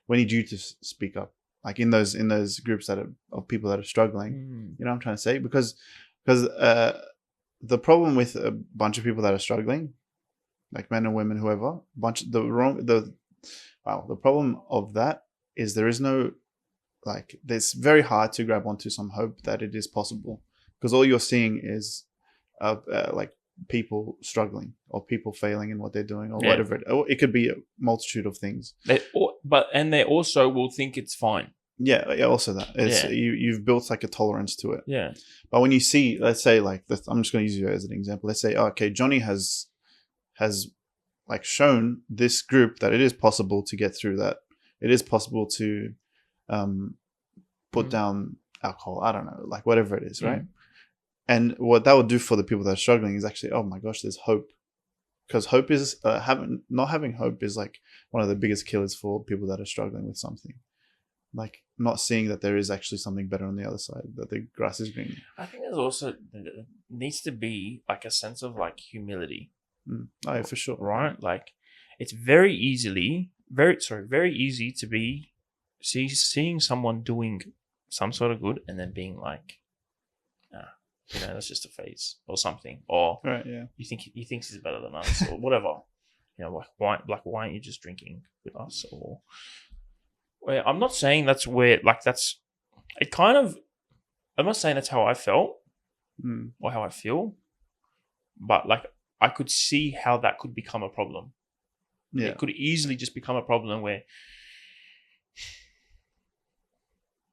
We need you to speak up. Like in those groups that are of people that are struggling. You know what I'm trying to say? Because the problem with a bunch of people that are struggling, like men and women, whoever, the problem of that is there is no, like, it's very hard to grab onto some hope that it is possible, because all you're seeing is like people struggling or people failing in what they're doing or whatever. It could be a multitude of things. And they also will think it's fine. Yeah, also that. It's, you've built like a tolerance to it. Yeah. But when you see, let's say, like, I'm just going to use you as an example. Let's say, okay, Johnny has like shown this group that it is possible to get through that. It is possible to put down alcohol. I don't know, like whatever it is, right? And what that would do for the people that are struggling is actually, oh my gosh, there's hope. Because hope is not having hope is like one of the biggest killers for people that are struggling with something. Like not seeing that there is actually something better on the other side, that the grass is green. I think there's also needs to be like a sense of like humility. Oh yeah, for sure. Right? Like it's very easy to be seeing someone doing some sort of good and then being like, that's just a phase or something. Or he thinks he's better than us or whatever. Why aren't you just drinking with us? Or I'm not saying that's where, like, that's it kind of, I'm not saying that's how I felt or how I feel, but like I could see how that could become a problem. Yeah. It could easily just become a problem where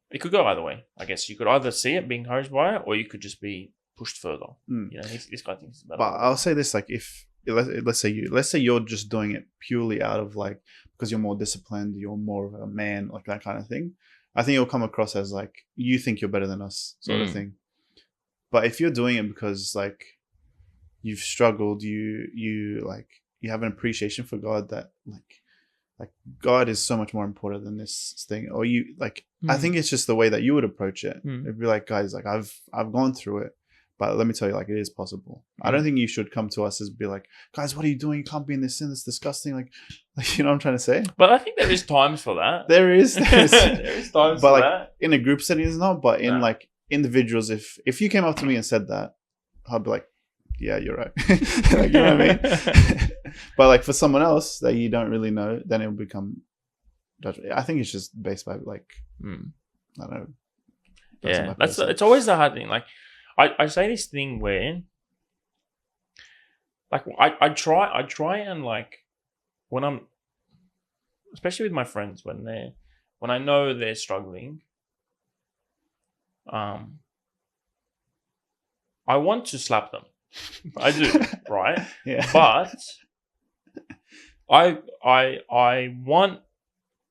it could go either way. I guess you could either see it, be encouraged by it, or you could just be pushed further. This guy thinks it's better. But I'll say this, like, if let's say you're just doing it purely out of like, because you're more disciplined, you're more of a man, like that kind of thing, I think it'll come across as like you think you're better than us sort of thing. But if you're doing it because like you've struggled, you have an appreciation for God, that like God is so much more important than this thing, or you like I think it's just the way that you would approach it. It'd be like, guys, like I've gone through it, but let me tell you, like, it is possible. I don't think you should come to us as be like, guys, what are you doing? You can't be in this sin. It's disgusting. Like, you know what I'm trying to say? But I think there is times for that. There is there is times but for like that. in a group setting, it's not. But in like individuals, if you came up to me and said that, I'd be like, yeah, you're right. Like, you know what I mean? But like for someone else that you don't really know, then it will become judgment. I think it's just based by like, I don't know. Yeah, it's always the hard thing. Like I say this thing where like I try and like when I'm, especially with my friends, when I know they're struggling, I want to slap them. I do, right? Yeah. But I want,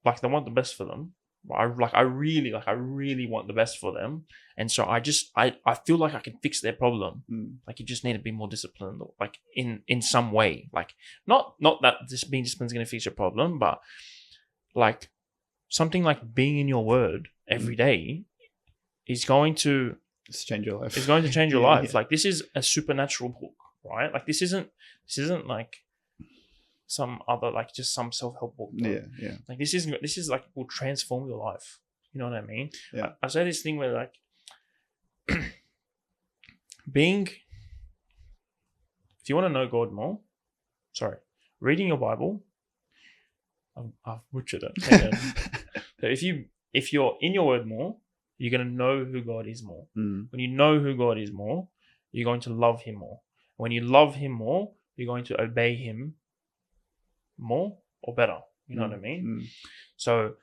like, I want the best for them. I really want the best for them, and so I feel like I can fix their problem. Like, you just need to be more disciplined, like in some way. Like not that just being disciplined is going to fix your problem, but like something like being in your word every day is going to change your life. It's going to change your life. Yeah. Like, this is a supernatural book, right? Like this isn't like some other, like, just some self-help book. Yeah. Like this is like, will transform your life. You know what I mean? Yeah. I say this thing where like if you want to know God more, reading your Bible. I've butchered it. So if you're in your word more, you're going to know who God is more. When you know who God is more, you're going to love him more. When you love him more, you're going to obey him more or better. You know what I mean? Mm. So,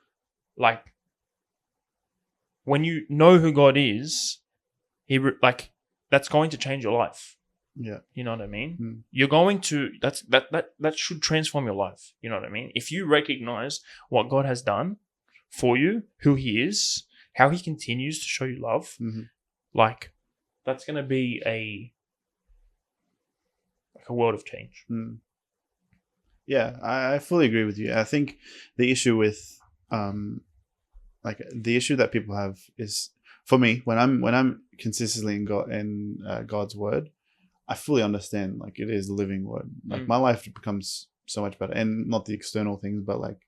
like, when you know who God is, that's going to change your life. Yeah. You know what I mean? Mm. You're going to that should transform your life. You know what I mean? If you recognize what God has done for you, who He is, how He continues to show you love, like that's gonna be a world of change. Mm. Yeah, I fully agree with you. I think the issue with the issue that people have is, for me, when I'm consistently in God's word, I fully understand, like, it is the living word. Like, my life becomes so much better, and not the external things, but like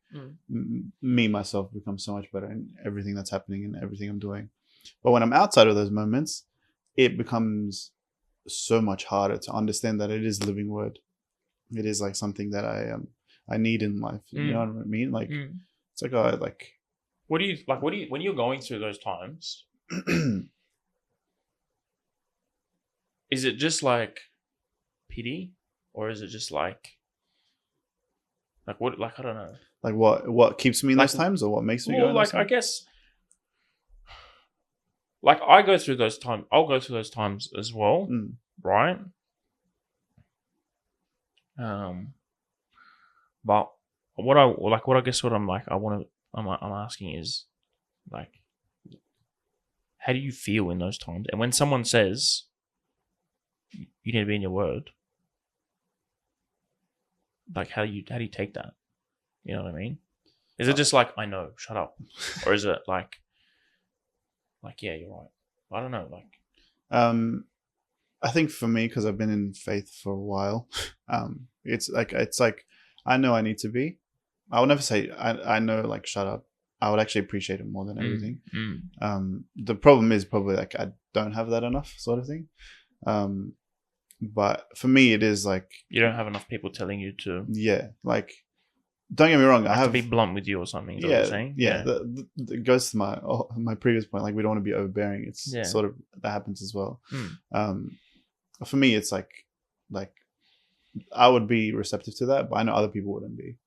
me myself becomes so much better in everything that's happening and everything I'm doing. But when I'm outside of those moments, it becomes so much harder to understand that it is the living word. It is like something that I need in life. You know what I mean? Like, it's like, oh, like, what do you when you're going through those times? Is it just like pity, or is it just like what? Like, I don't know. Like, what keeps me in those times, or what makes me go? Like, I guess, like, I go through those times. I'll go through those times as well, right? But I'm asking is, like, how do you feel in those times? And when someone says you need to be in your word, like, how do you take that? You know what I mean? Is it just like, I know, shut up, or is it like yeah, you're right? I don't know. Like, I think for me, because I've been in faith for a while, it's like I know I need to be. I would never say I know, like, shut up. I would actually appreciate it more than everything. The problem is probably, like, I don't have that enough, sort of thing. But for me, it is like, you don't have enough people telling you to. Yeah, like, don't get me wrong. I have to be blunt with you or something. Is yeah, what you're saying? Yeah. It goes to my previous point. Like, we don't want to be overbearing. It's sort of that happens as well. For me, it's like I would be receptive to that, but I know other people wouldn't be.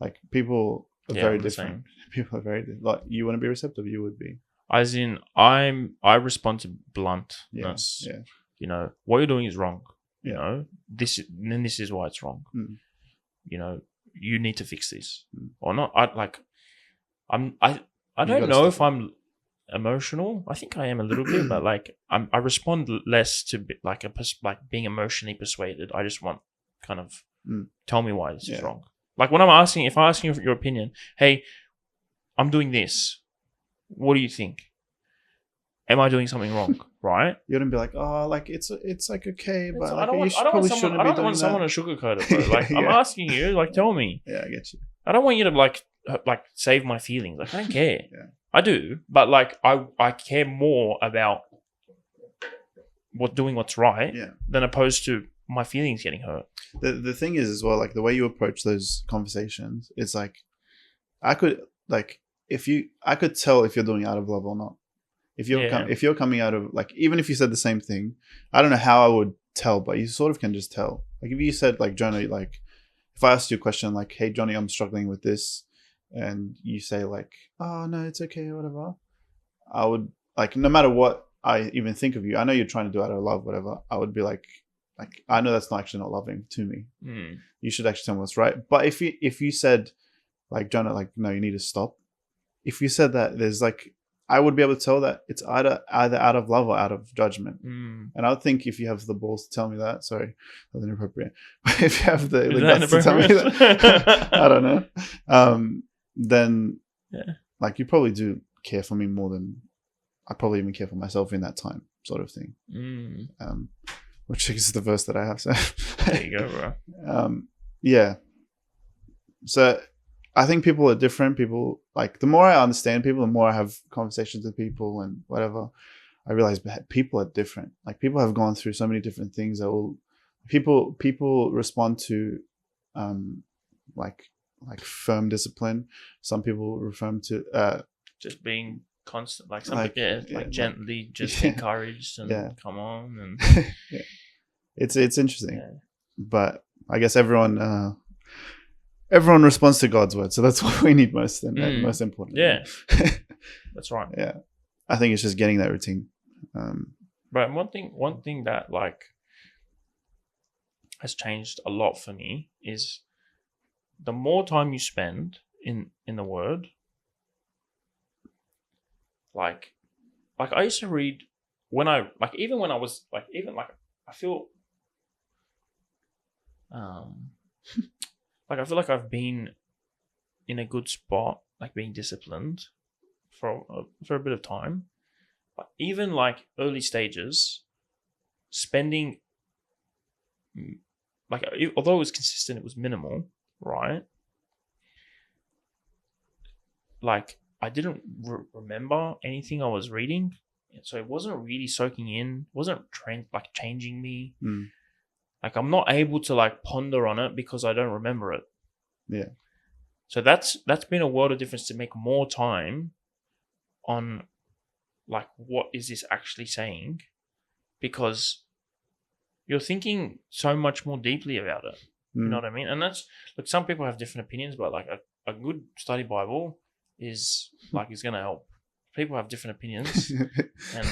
Like, people are very different. People are very different. Like, you want to be receptive, you would be. As in, I respond to bluntness. Yeah. You know, what you're doing is wrong. You know, this is why it's wrong. You know, you need to fix this or not. I don't know if I'm emotional. I think I am a little bit, but like, I respond less to like being emotionally persuaded. I just want kind of tell me why this is wrong. Like, when if I'm asking you your opinion, hey, I'm doing this. What do you think? Am I doing something wrong? Right? You wouldn't be like, oh, like, it's like, okay, but like, I don't want someone to sugarcoat it, bro. Like, I'm asking you, like, tell me. Yeah, I get you. I don't want you to like save my feelings. Like, I don't care. I do, but like, I care more about doing what's right than opposed to my feelings getting hurt. The thing is as well, like, the way you approach those conversations, it's like, I could tell if you're doing it out of love or not. If you're coming out of, like, even if you said the same thing, I don't know how I would tell, but you sort of can just tell. Like, if you said, like, Jonah, like, if I asked you a question like, hey, Johnny, I'm struggling with this, and you say, like, oh, no, it's okay, or whatever, I would, like, no matter what I even think of you, I know you're trying to do it out of love, whatever, I would be like, I know that's actually not loving to me. You should actually tell me what's right. But if you said, like, Jonah, like, no, you need to stop. If you said that, there's like, I would be able to tell that it's either out of love or out of judgment. And I would think, if you have the balls to tell me that, sorry, that's inappropriate. But if you have the guts to tell me that, I don't know. Then, like, you probably do care for me more than I probably even care for myself in that time, sort of thing. Which is the verse that I have. So there you go, bro. Yeah. So I think people are different. People, like, the more I understand people, the more I have conversations with people and whatever, I realize people are different. Like, people have gone through so many different things that people respond to, like firm discipline. Some people respond to just being constant, like something, gently, just encouraged and come on and It's interesting, but I guess everyone. everyone responds to God's word, so that's what we need most and most important. Yeah, that's right. Yeah, I think it's just getting that routine. But one thing that like has changed a lot for me is the more time you spend in the word. Like I used to read when I like even when I was like even like I feel like I feel like I've been in a good spot, like being disciplined for a bit of time. But even like early stages, spending like although it was consistent, it was minimal, right? Like I didn't remember anything I was reading, so it wasn't really soaking in. Wasn't changing me. Like I'm not able to like ponder on it because I don't remember it. Yeah. So that's been a world of difference to make more time on like what is this actually saying, because you're thinking so much more deeply about it. You know what I mean? And that's like some people have different opinions, but like a good study Bible is going to help. People have different opinions, and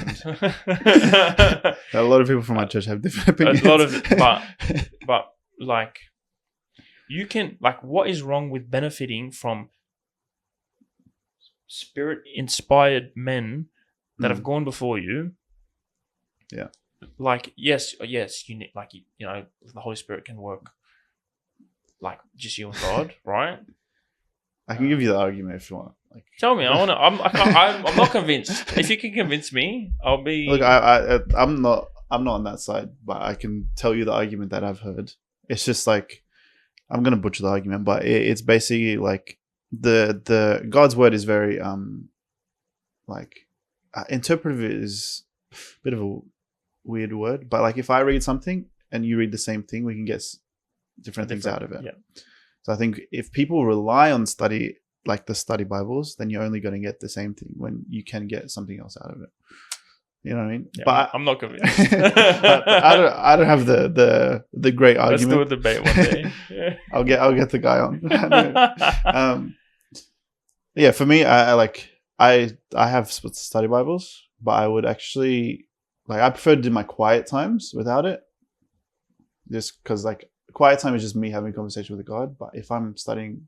a lot of people from my church have different opinions. A lot of, but like you can like, what is wrong with benefiting from spirit-inspired men that have gone before you? Yeah. Like yes, you need like the Holy Spirit can work, like just you and God, right? I can give you the argument if you want. Like, tell me, I'm not convinced. If you can convince me, I'll be. Look, I'm not on that side, but I can tell you the argument that I've heard. It's just like I'm gonna butcher the argument, but it's basically like the God's word is very interpretive is a bit of a weird word, but like if I read something and you read the same thing, we can get different things out of it. Yeah. So I think if people rely on study Bibles, then you're only going to get the same thing when you can get something else out of it. You know what I mean? Yeah, but I'm not convinced. I don't have the great argument. Let's do a debate one day. Yeah. I'll get the guy on. Yeah, for me, I have study Bibles, but I would actually I prefer to do my quiet times without it, just because like quiet time is just me having a conversation with God. But if I'm studying,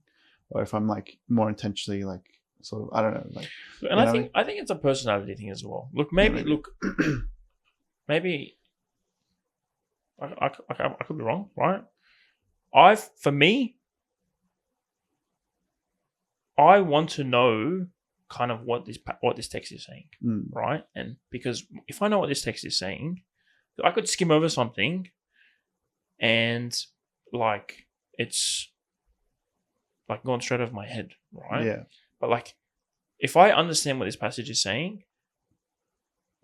or if I'm like more intentionally like sort of, I don't know, like. And I think it's a personality thing as well. Look, maybe maybe I could be wrong, right? For me, I want to know kind of what this text is saying, right? And because if I know what this text is saying, I could skim over something, and like it's like gone straight over my head, right? Yeah. But like, if I understand what this passage is saying,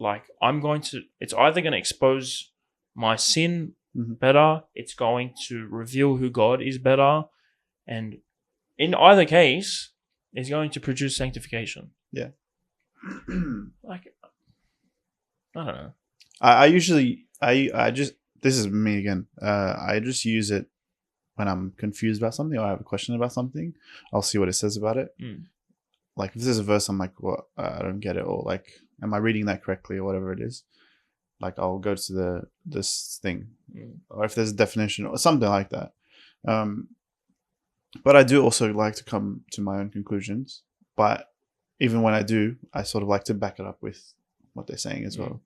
like it's either going to expose my sin better, it's going to reveal who God is better, and in either case, it's going to produce sanctification. Yeah. Like, I don't know. I usually just, this is me again. I just use it when I'm confused about something or I have a question about something. I'll see what it says about it. Like if there's a verse, I'm like, what? I don't get it, or like, am I reading that correctly, or whatever it is. Like I'll go to this thing, or if there's a definition or something like that. But I do also like to come to my own conclusions. But even when I do, I sort of like to back it up with what they're saying as well.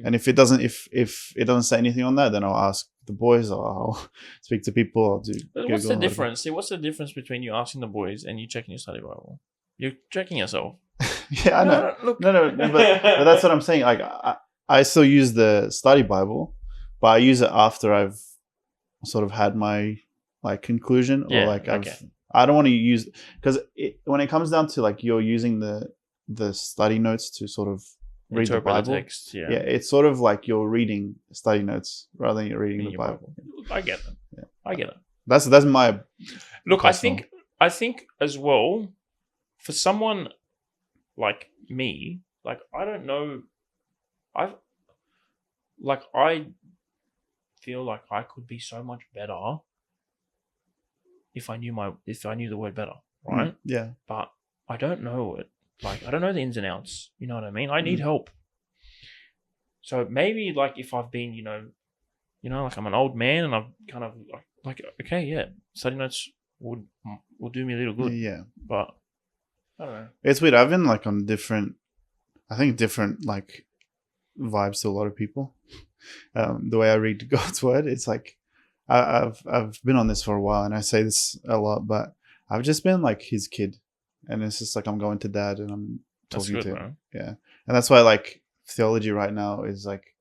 And if it doesn't, if it doesn't say anything on that, then I'll ask the boys, or I'll speak to people. I'll do. What's the difference? See, what's the difference between you asking the boys and you checking your study Bible? You're checking yourself. Yeah, I know. No, but that's what I'm saying. Like, I still use the study Bible, but I use it after I've sort of had my like conclusion, or like I don't want to use, because when it comes down to like you're using the study notes to sort of read the Bible. Text, yeah, it's sort of like you're reading study notes rather than you're reading the Bible. I get it. Yeah. I get it. That's my look. Personal. I think as well, for someone like me, like I don't know, I feel like I could be so much better if I knew the word better, right? Yeah. But I don't know it. Like, I don't know the ins and outs. You know what I mean? I need help. So maybe like if I've been, like I'm an old man and I'm kind of like okay, yeah, study notes will do me a little good. Yeah. But I don't know. It's weird. I've been like on different like vibes to a lot of people. The way I read God's word, it's like I've been on this for a while, and I say this a lot, but I've just been like his kid, and it's just like I'm going to dad and I'm talking to him. Man. Yeah, and that's why like theology right now is like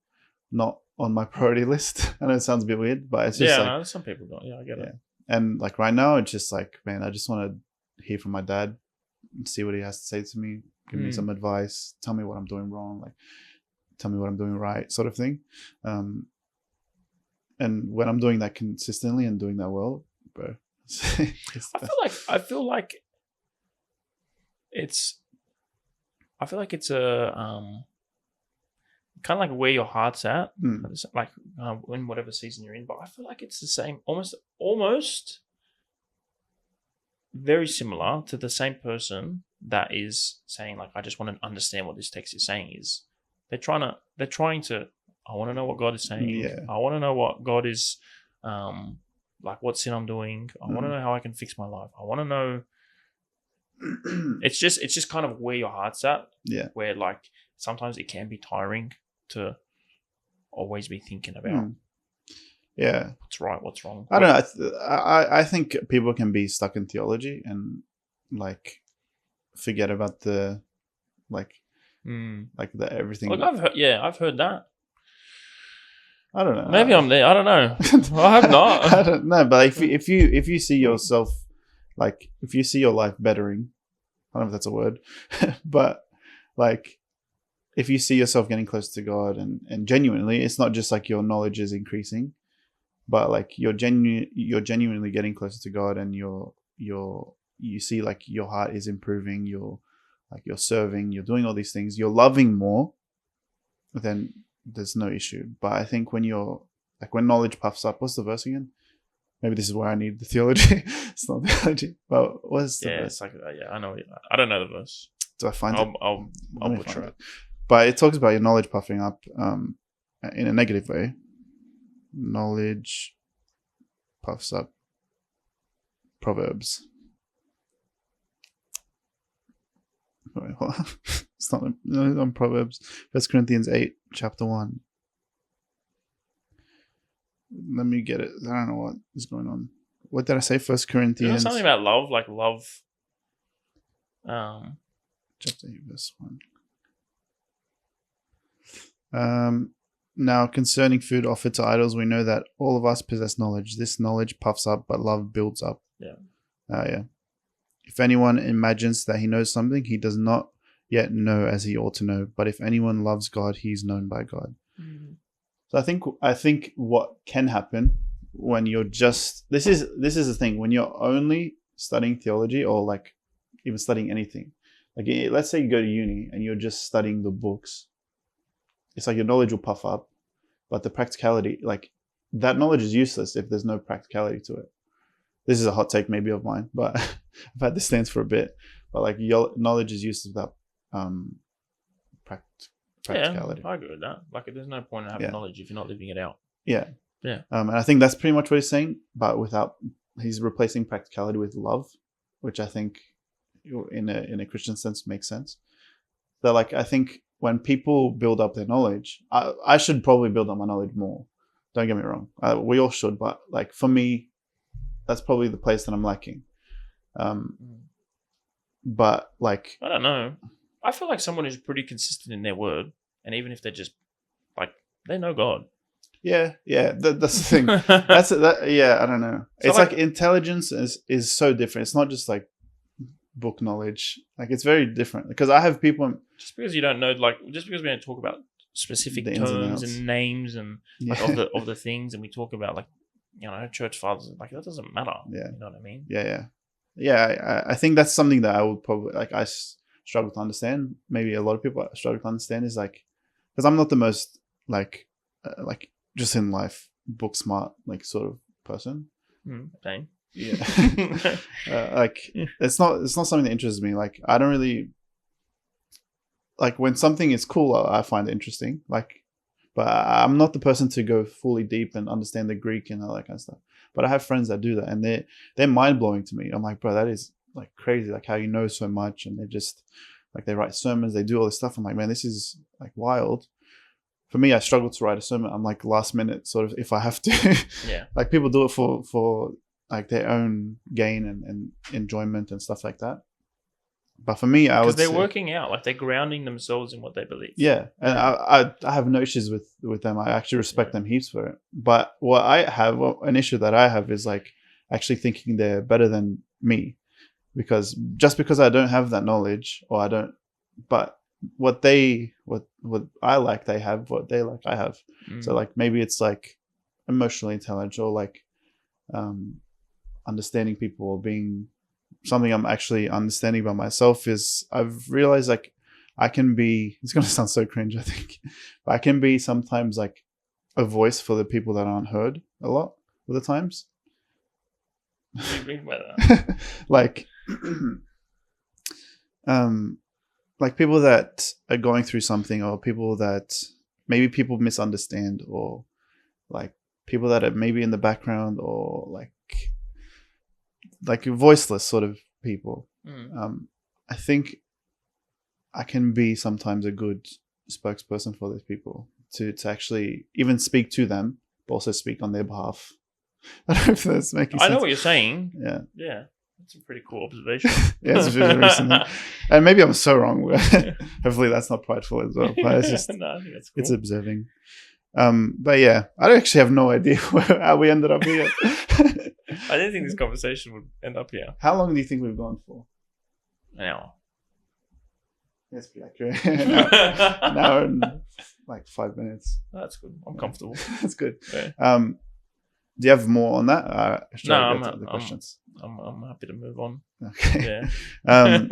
not on my priority list. I know it sounds a bit weird, but it's just no, some people don't. Yeah, I get it. And like right now, it's just like, man, I just want to hear from my dad and see what he has to say to me, give me some advice, tell me what I'm doing wrong, like tell me what I'm doing right, sort of thing. And when I'm doing that consistently and doing that well, bro, I feel like it's a kind of like where your heart's at, like in whatever season you're in. But I feel like it's the same, almost very similar to the same person that is saying like, I just want to understand what this text is saying. Is they're trying to. I want to know what God is saying. Yeah. I want to know what God is, like what sin I'm doing. I want to know how I can fix my life. I want to know. It's just kind of where your heart's at. Yeah. Where like sometimes it can be tiring to always be thinking about. Yeah. What's right? What's wrong? I don't know. I think people can be stuck in theology and like forget about the like the everything. Look, I've heard that. I don't know. Maybe I'm there. I don't know. I have not. I don't know, but if you see yourself, like if you see your life bettering, I don't know if that's a word, but like if you see yourself getting closer to God and genuinely, it's not just like your knowledge is increasing, but like you're genuinely getting closer to God, and you see like your heart is improving, you're serving, you're doing all these things, you're loving more, then there's no issue. But I think when knowledge puffs up, what's the verse again? Maybe this is where I need the theology. It's not theology, but what's the verse? It's like I know. I don't know the verse. Do I find it? I'll butcher it. But it talks about your knowledge puffing up in a negative way. Knowledge puffs up. Proverbs. Wait, hold on. It's not on Proverbs. 1 Corinthians 8, chapter 1. Let me get it. I don't know what is going on. What did I say? 1 Corinthians. Something about love, like love. Chapter 8, verse 1. Now, concerning food offered to idols, we know that all of us possess knowledge. This knowledge puffs up, but love builds up. Yeah. Yeah. If anyone imagines that he knows something, he does not yet know as he ought to know. But if anyone loves God, he is known by God. Mm-hmm. So I think what can happen when you're just this is the thing, when you're only studying theology or like even studying anything. Like let's say you go to uni and you're just studying the books. It's like your knowledge will puff up, but the practicality, like that knowledge is useless if there's no practicality to it. This is a hot take maybe of mine, but I've had this stance for a bit. But like your knowledge is useless without practicality. Yeah, I agree with that. Like there's no point in having knowledge if you're not living it out. Yeah. Yeah. And I think that's pretty much what he's saying, but he's replacing practicality with love, which I think in a Christian sense makes sense. So like I think when people build up their knowledge, I should probably build up my knowledge more. Don't get me wrong. We all should, but like for me, that's probably the place that I'm lacking. But like I don't know. I feel like someone who's pretty consistent in their word, and even if they're just like they know God. Yeah, that's the thing. I don't know. So it's like intelligence is so different. It's not just like book knowledge. Like it's very different because I have people. Just because you don't know, like just because we don't talk about specific terms and names and like of the things, and we talk about like church fathers, like that doesn't matter. Yeah, you know what I mean. Yeah. I think that's something that I would probably like. I struggle to understand. Maybe a lot of people struggle to understand is like because I'm not the most like just in life book smart like sort of person. Same. Yeah. Like it's not something that interests me. Like I don't really like when something is cool. I find it interesting. Like, but I'm not the person to go fully deep and understand the Greek and all that kind of stuff. But I have friends that do that, and they're mind blowing to me. I'm like, bro, that is like crazy. Like how you know so much, and they just like they write sermons, they do all this stuff. I'm like, man, this is like wild. For me, I struggle to write a sermon. I'm like last minute sort of if I have to. Yeah. Like people do it for like their own gain and enjoyment and stuff like that. But for me, I would because they're say, working out, like they're grounding themselves in what they believe. yeah, and I have no issues with them. I actually respect them heaps for it. But what I have, an issue that I have is like actually thinking they're better than me, because just because I don't have that knowledge or I don't, but what I like they have, what they like I have. So like maybe it's like emotionally intelligent or like understanding people or being something I'm actually understanding about myself is I've realized like I can be, it's going to sound so cringe, I think, but I can be sometimes like a voice for the people that aren't heard a lot of the times. What do you mean by that? Like people that are going through something, or people that maybe people misunderstand, or like people that are maybe in the background, or like voiceless sort of people. I think I can be sometimes a good spokesperson for those people to actually even speak to them, but also speak on their behalf. I don't know if that's making sense. I know what you're saying. Yeah. Yeah. That's a pretty cool observation. Yeah, it's very recent. And maybe I'm so wrong. Hopefully that's not prideful as well. But it's just, no, I think that's cool. it's observing. But yeah, I don't actually have no idea how we ended up here. I didn't think this conversation would end up here. How long do you think we've gone for? An hour. That's pretty accurate. An hour and like 5 minutes. That's good. I'm comfortable. That's good. Yeah. Do you have more on that? No, I'm happy to move on. Okay. Yeah.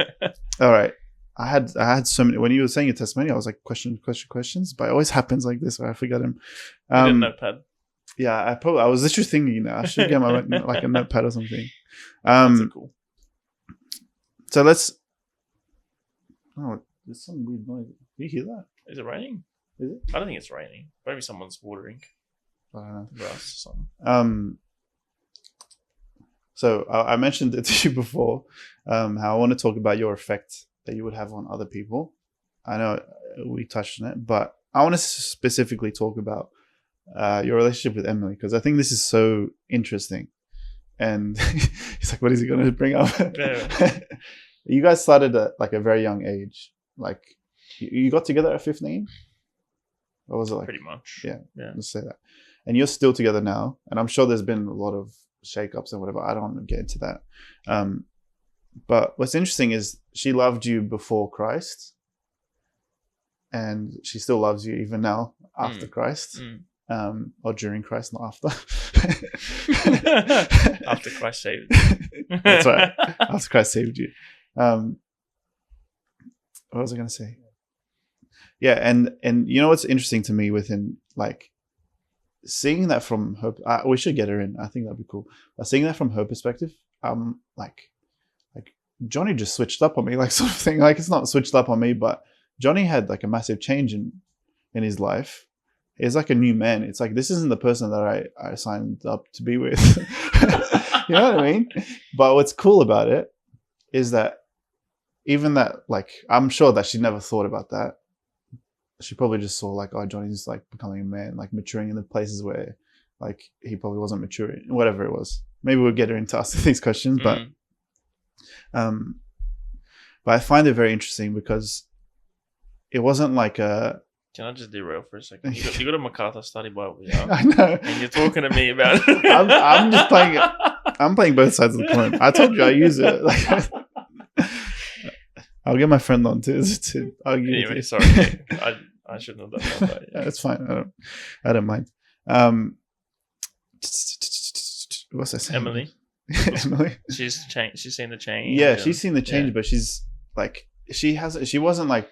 All right. I had so many. When you were saying your testimony, I was like questions. But it always happens like this where I forget them. You did a notepad. Yeah, I was literally thinking that I should get my like a notepad or something. That's so cool. So let's. Oh, there's some weird noise. Do you hear that? Is it raining? Is it? I don't think it's raining. Maybe someone's watering I don't know. grass or something. So I mentioned it to you before, how I want to talk about your effect that you would have on other people. I know we touched on it, but I want to specifically talk about your relationship with Emily, because I think this is so interesting. And he's like, what is he going to bring up? Yeah. You guys started at like a very young age. Like you got together at 15? Or was it like? Pretty much. Yeah. Yeah. Let's say that. And you're still together now. And I'm sure there's been a lot of shake-ups and whatever. I don't want to get into that. But what's interesting is she loved you before Christ. And she still loves you even now after Christ. Or during Christ, not after. After Christ saved you. That's right. After Christ saved you. What was I going to say? Yeah, and you know what's interesting to me within like seeing that from her, we should get her in. I think that'd be cool. Seeing that from her perspective, like Johnny just switched up on me, like sort of thing. Like it's not switched up on me, but Johnny had like a massive change in his life. He's like a new man. It's like this isn't the person that I signed up to be with. You know what I mean? But what's cool about it is that even that, like, I'm sure that she never thought about that. She probably just saw like, oh, Johnny's like becoming a man, like maturing in the places where like he probably wasn't maturing, whatever it was. Maybe we'll get her into asking these questions, but I find it very interesting because it wasn't like a. Can I just derail for a second? You got a MacArthur Study Bible, yeah? I know. And you're talking to me about it. I'm just playing it. I'm playing both sides of the coin. I told you I use it. Like, I'll get my friend on to argue. Anyway, sorry. I shouldn't have done that. Yeah. It's fine. I don't mind. What's I saying? Emily. Emily. She's changed. She's seen the change. Yeah, she's seen the change, but she's like she wasn't like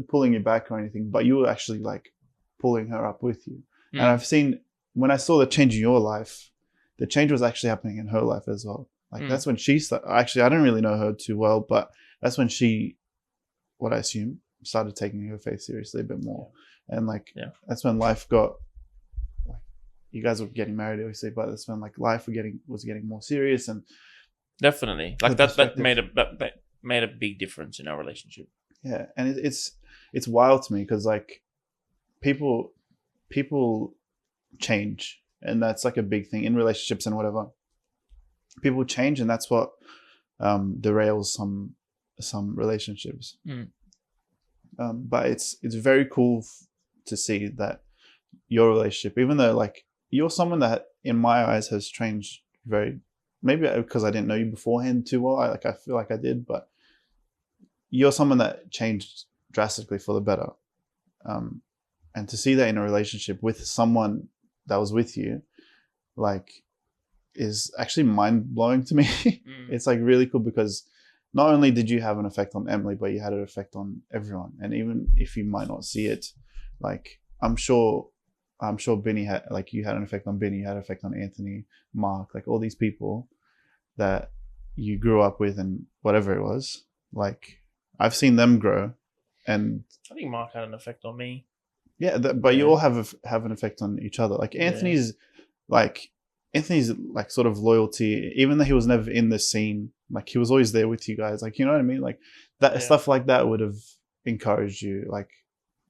pulling you back or anything, but you were actually like pulling her up with you. And I've seen when I saw the change in your life, the change was actually happening in her life as well. Like that's when she actually, I don't really know her too well, but that's when she, what I assume, started taking her faith seriously a bit more. And like that's when life got, like, you guys were getting married obviously, but that's when like life was getting more serious. And definitely like that made a big difference in our relationship. Yeah, and it's wild to me because like people change, and that's like a big thing in relationships and whatever. People change, and that's what derails some relationships. But it's very cool to see that your relationship, even though like you're someone that in my eyes has changed very, maybe because I didn't know you beforehand too well. I feel like I did, but you're someone that changed drastically for the better. And to see that in a relationship with someone that was with you, like, is actually mind blowing to me. It's like really cool because not only did you have an effect on Emily, but you had an effect on everyone. And even if you might not see it, like I'm sure Benny had, like you had an effect on Benny, you had an effect on Anthony, Mark, like all these people that you grew up with and whatever it was. Like I've seen them grow, and I think Mark had an effect on me. Yeah, but you all have an effect on each other. Like Anthony's like sort of loyalty, even though he was never in the scene, like he was always there with you guys. Like, you know what I mean? Like that stuff like that would have encouraged you, like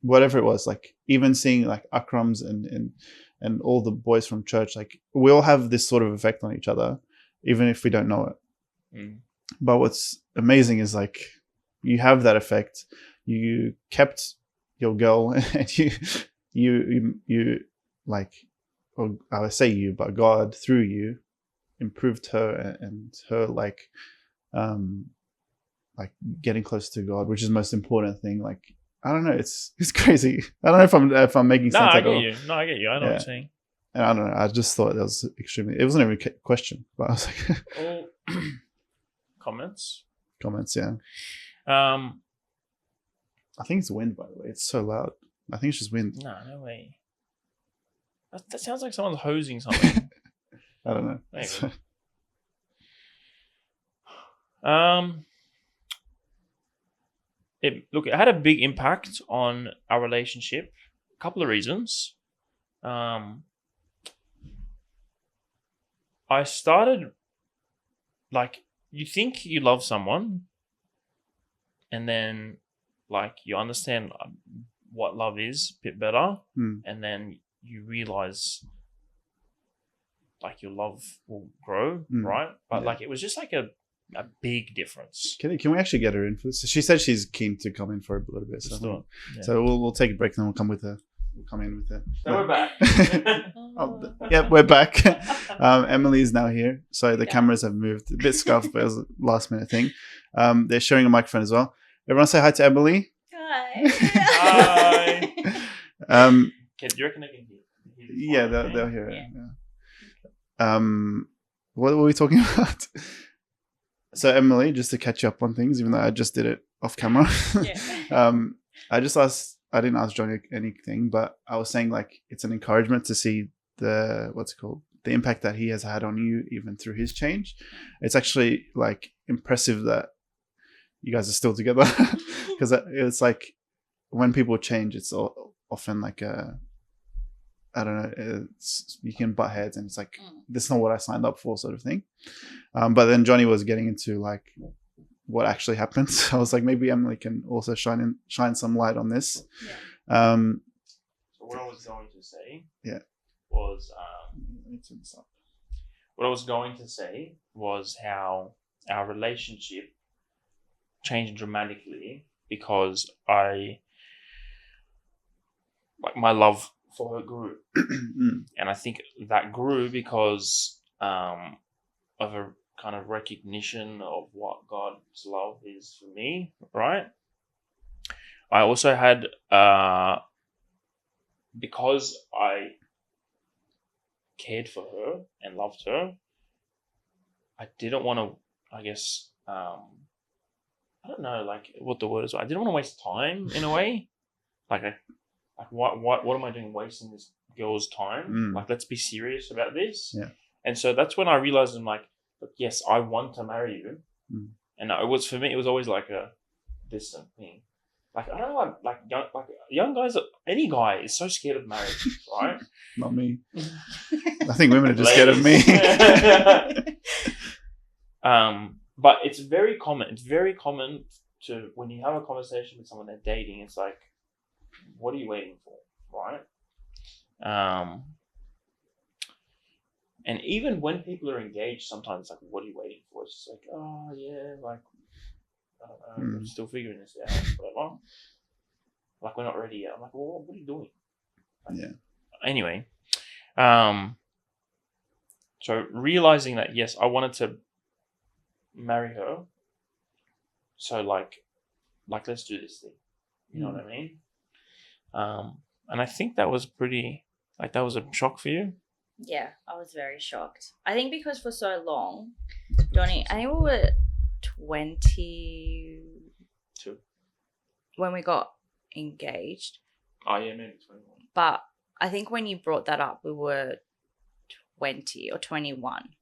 whatever it was. Like even seeing like Akram's and all the boys from church, like we all have this sort of effect on each other, even if we don't know it. But what's amazing is like you have that effect. You kept your girl, and you like, or I would say you, but God through you improved her and her like getting close to God, which is the most important thing. Like I don't know, it's crazy. I don't know if I'm making sense at all. I get you. I know what you're saying. And I don't know. I just thought that was extremely. It wasn't even a question, but I was like, comments. Yeah. I think it's wind, by the way. It's so loud. I think it's just wind. No way. That sounds like someone's hosing something. I don't know. Maybe. It had a big impact on our relationship. A couple of reasons. I started, like, you think you love someone, and then like you understand what love is a bit better, and then you realize like your love will grow, right? But like it was just like a big difference. Can we actually get her in for this? She said she's keen to come in for a little bit. So, we'll take a break and then we'll come with her. We'll come in with her. So we're back. Yeah, we're back. Emily is now here. So the cameras have moved. A bit scuffed, but it was a last minute thing. They're sharing a microphone as well. Everyone say hi to Emily. Hi. Hi. Do you reckon they can hear? Yeah, they'll hear it. Yeah. What were we talking about? So Emily, just to catch up on things, even though I just did it off camera. I didn't ask Johnny anything, but I was saying like it's an encouragement to see the impact that he has had on you, even through his change. It's actually like impressive that you guys are still together, because it's like when people change, it's often like I don't know, you can butt heads and it's like, this is not what I signed up for, sort of thing. But then Johnny was getting into like what actually happened. So I was like, maybe Emily can also shine some light on this. So what I was going to say was what I was going to say was how our relationship changed dramatically because my love for her grew. And I think that grew because of a kind of recognition of what God's love is for me, right? I also had, because I cared for her and loved her, I didn't want to, I guess, I don't know, like what the word is. I didn't want to waste time in a way. What am I doing wasting this girl's time? Like, let's be serious about this. Yeah. And so that's when I realized I'm like, but yes, I want to marry you. And it was, for me, it was always like a distant thing. Like, I don't know, like young guys, any guy is so scared of marriage, right? Not me. I think women are just scared of me. But it's very common. It's very common to, when you have a conversation with someone they're dating, it's like, what are you waiting for, right? And even when people are engaged, sometimes it's like, what are you waiting for? It's just like, oh yeah, like, I don't know, I'm still figuring this out. Whatever. Like, we're not ready yet. I'm like, well, what are you doing? Like, anyway, so realizing that, yes, I wanted to marry her. So like let's do this thing. You know what I mean? And I think that was pretty, like, that was a shock for you. Yeah, I was very shocked. I think because for so long, Donnie, I think we were 22 when we got engaged. Oh yeah, maybe 21. But I think when you brought that up, we were 20 or 21.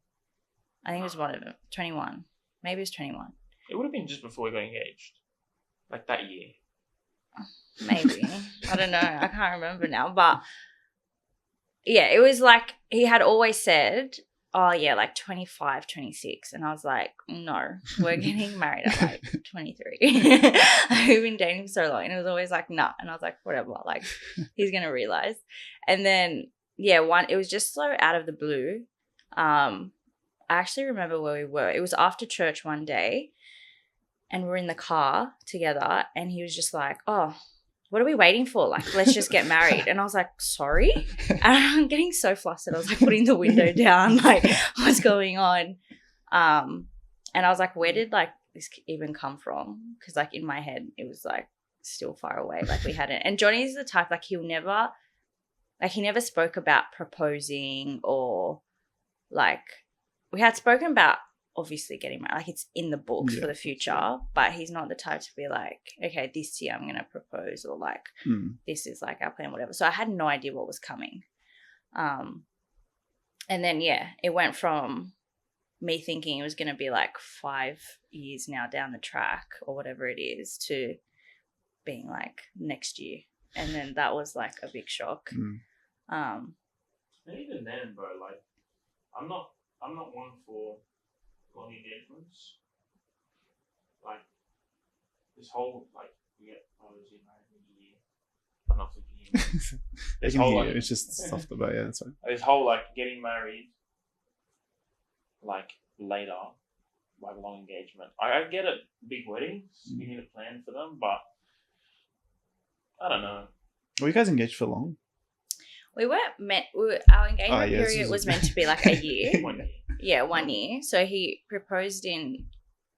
I think it was one of them. 21. Maybe it was 21. It would have been just before we got engaged. Like that year. Maybe. I don't know. I can't remember now. But yeah, it was like he had always said, oh yeah, like 25, 26. And I was like, no, we're getting married at like 23. We've been dating for so long. And it was always like, nah. And I was like, whatever. Like, he's going to realize. And then, yeah, it was just so out of the blue. I actually remember where we were. It was after church one day. And we're in the car together. And he was just like, oh, what are we waiting for? Like, let's just get married. And I was like, sorry? And I'm getting so flustered. I was like putting the window down, like, what's going on? And I was like, where did like this even come from? Because like in my head, it was like still far away. Like we hadn't. And Johnny's the type, like he never spoke about proposing or like we had spoken about obviously getting married, like it's in the books for the future, but he's not the type to be like, okay, this year I'm going to propose or like this is like our plan, whatever. So I had no idea what was coming. And then, yeah, it went from me thinking it was going to be like 5 years now down the track or whatever it is to being like next year. And then that was like a big shock. And even then, bro, like I'm not one for long engagements. Like this whole like we get married in a year. I'm not thinking this whole like, it's just soft about that's right. This whole like getting married like later, like long engagement. I get it, big weddings, you need a plan for them, but I don't know. Were you guys engaged for long? We weren't meant. Our engagement period was meant to be like a year. 1 year. Yeah, 1 year. So he proposed in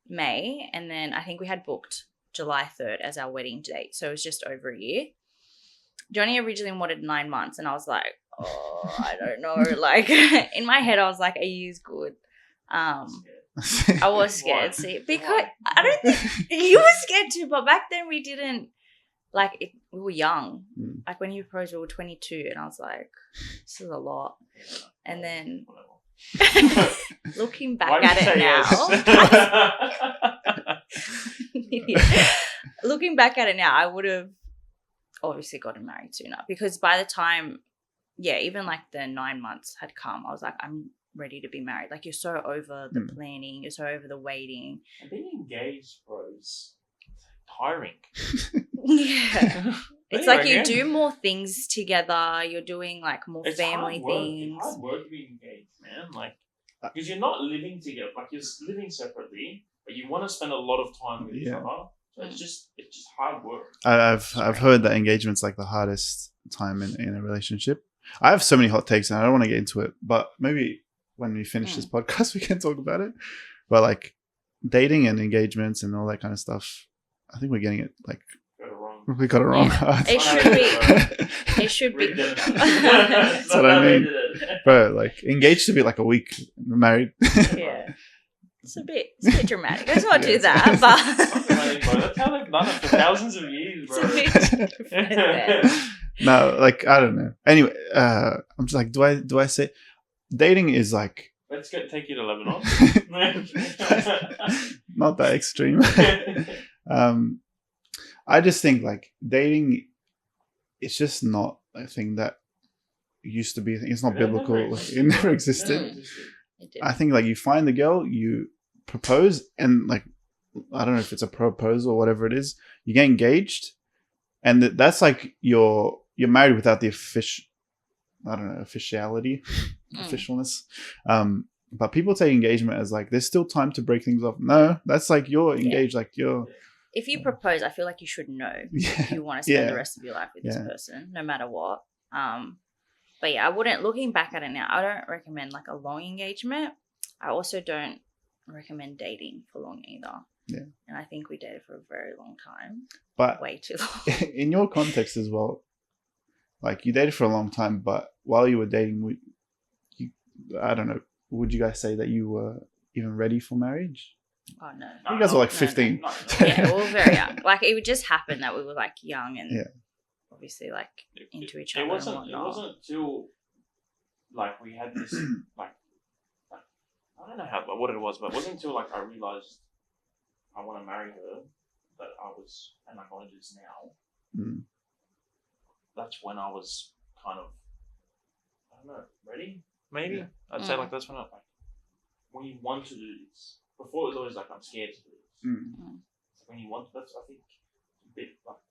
May, and then I think we had booked July 3rd as our wedding date. So it was just over a year. Johnny originally wanted 9 months, and I was like, oh, I don't know. Like in my head, I was like, a year's good. I was scared. See, because I don't think he was scared too, but back then we didn't. Like, we were young. Like, when he proposed, we were 22. And I was like, this is a lot. And then, looking back at it now. Looking back at it now, I would have obviously gotten married sooner. Because by the time, even like the 9 months had come, I was like, I'm ready to be married. Like, you're so over the planning. You're so over the waiting. And being engaged, bro, is tiring. Yeah. It's like you do more things together. You're doing like more family things. It's hard work being engaged, man. Like, because you're not living together. Like, you're living separately, but you want to spend a lot of time with each other. So it's just hard work. I've heard that engagement's like the hardest time in a relationship. I have so many hot takes and I don't want to get into it, but maybe when we finish this podcast, we can talk about it. But like dating and engagements and all that kind of stuff, I think we're getting it like we got it wrong. Yeah. It should be. That's what I mean, bro. Like engaged to be like a week, married. Yeah, it's a bit dramatic. Let's not do that. But that's how they've done it for thousands of years, bro. No, like I don't know. Anyway, I'm just like, do I say dating is like Let's take it to Lebanon. Not that extreme. I just think like dating, it's just not a thing that used to be. It's not biblical. It never existed. I think like you find the girl, you propose, and like I don't know if it's a proposal or whatever it is. You get engaged, and that's like you're married without the officiality, officialness. But people take engagement as like there's still time to break things off. No, that's like you're engaged, like you're. If you propose, I feel like you should know if you want to spend the rest of your life with this person, no matter what. But yeah, I wouldn't. Looking back at it now, I don't recommend like a long engagement. I also don't recommend dating for long either. Yeah, and I think we dated for a very long time, but way too long. In your context as well, like you dated for a long time, but while you were dating, I don't know. Would you guys say that you were even ready for marriage? Oh no! You guys were like 15. No. Yeah, we were very young. Like it would just happen that we were like young and obviously like into each other. It wasn't until like we had this like I don't know what it was, but it wasn't until like I realized I want to marry her that I was, and I want to do this now. Mm. That's when I was kind of, I don't know, ready. Maybe I'd say like that's when when you want to do this. Before it was always like I'm scared to do this. Mm. So when you want, that's I think a bit like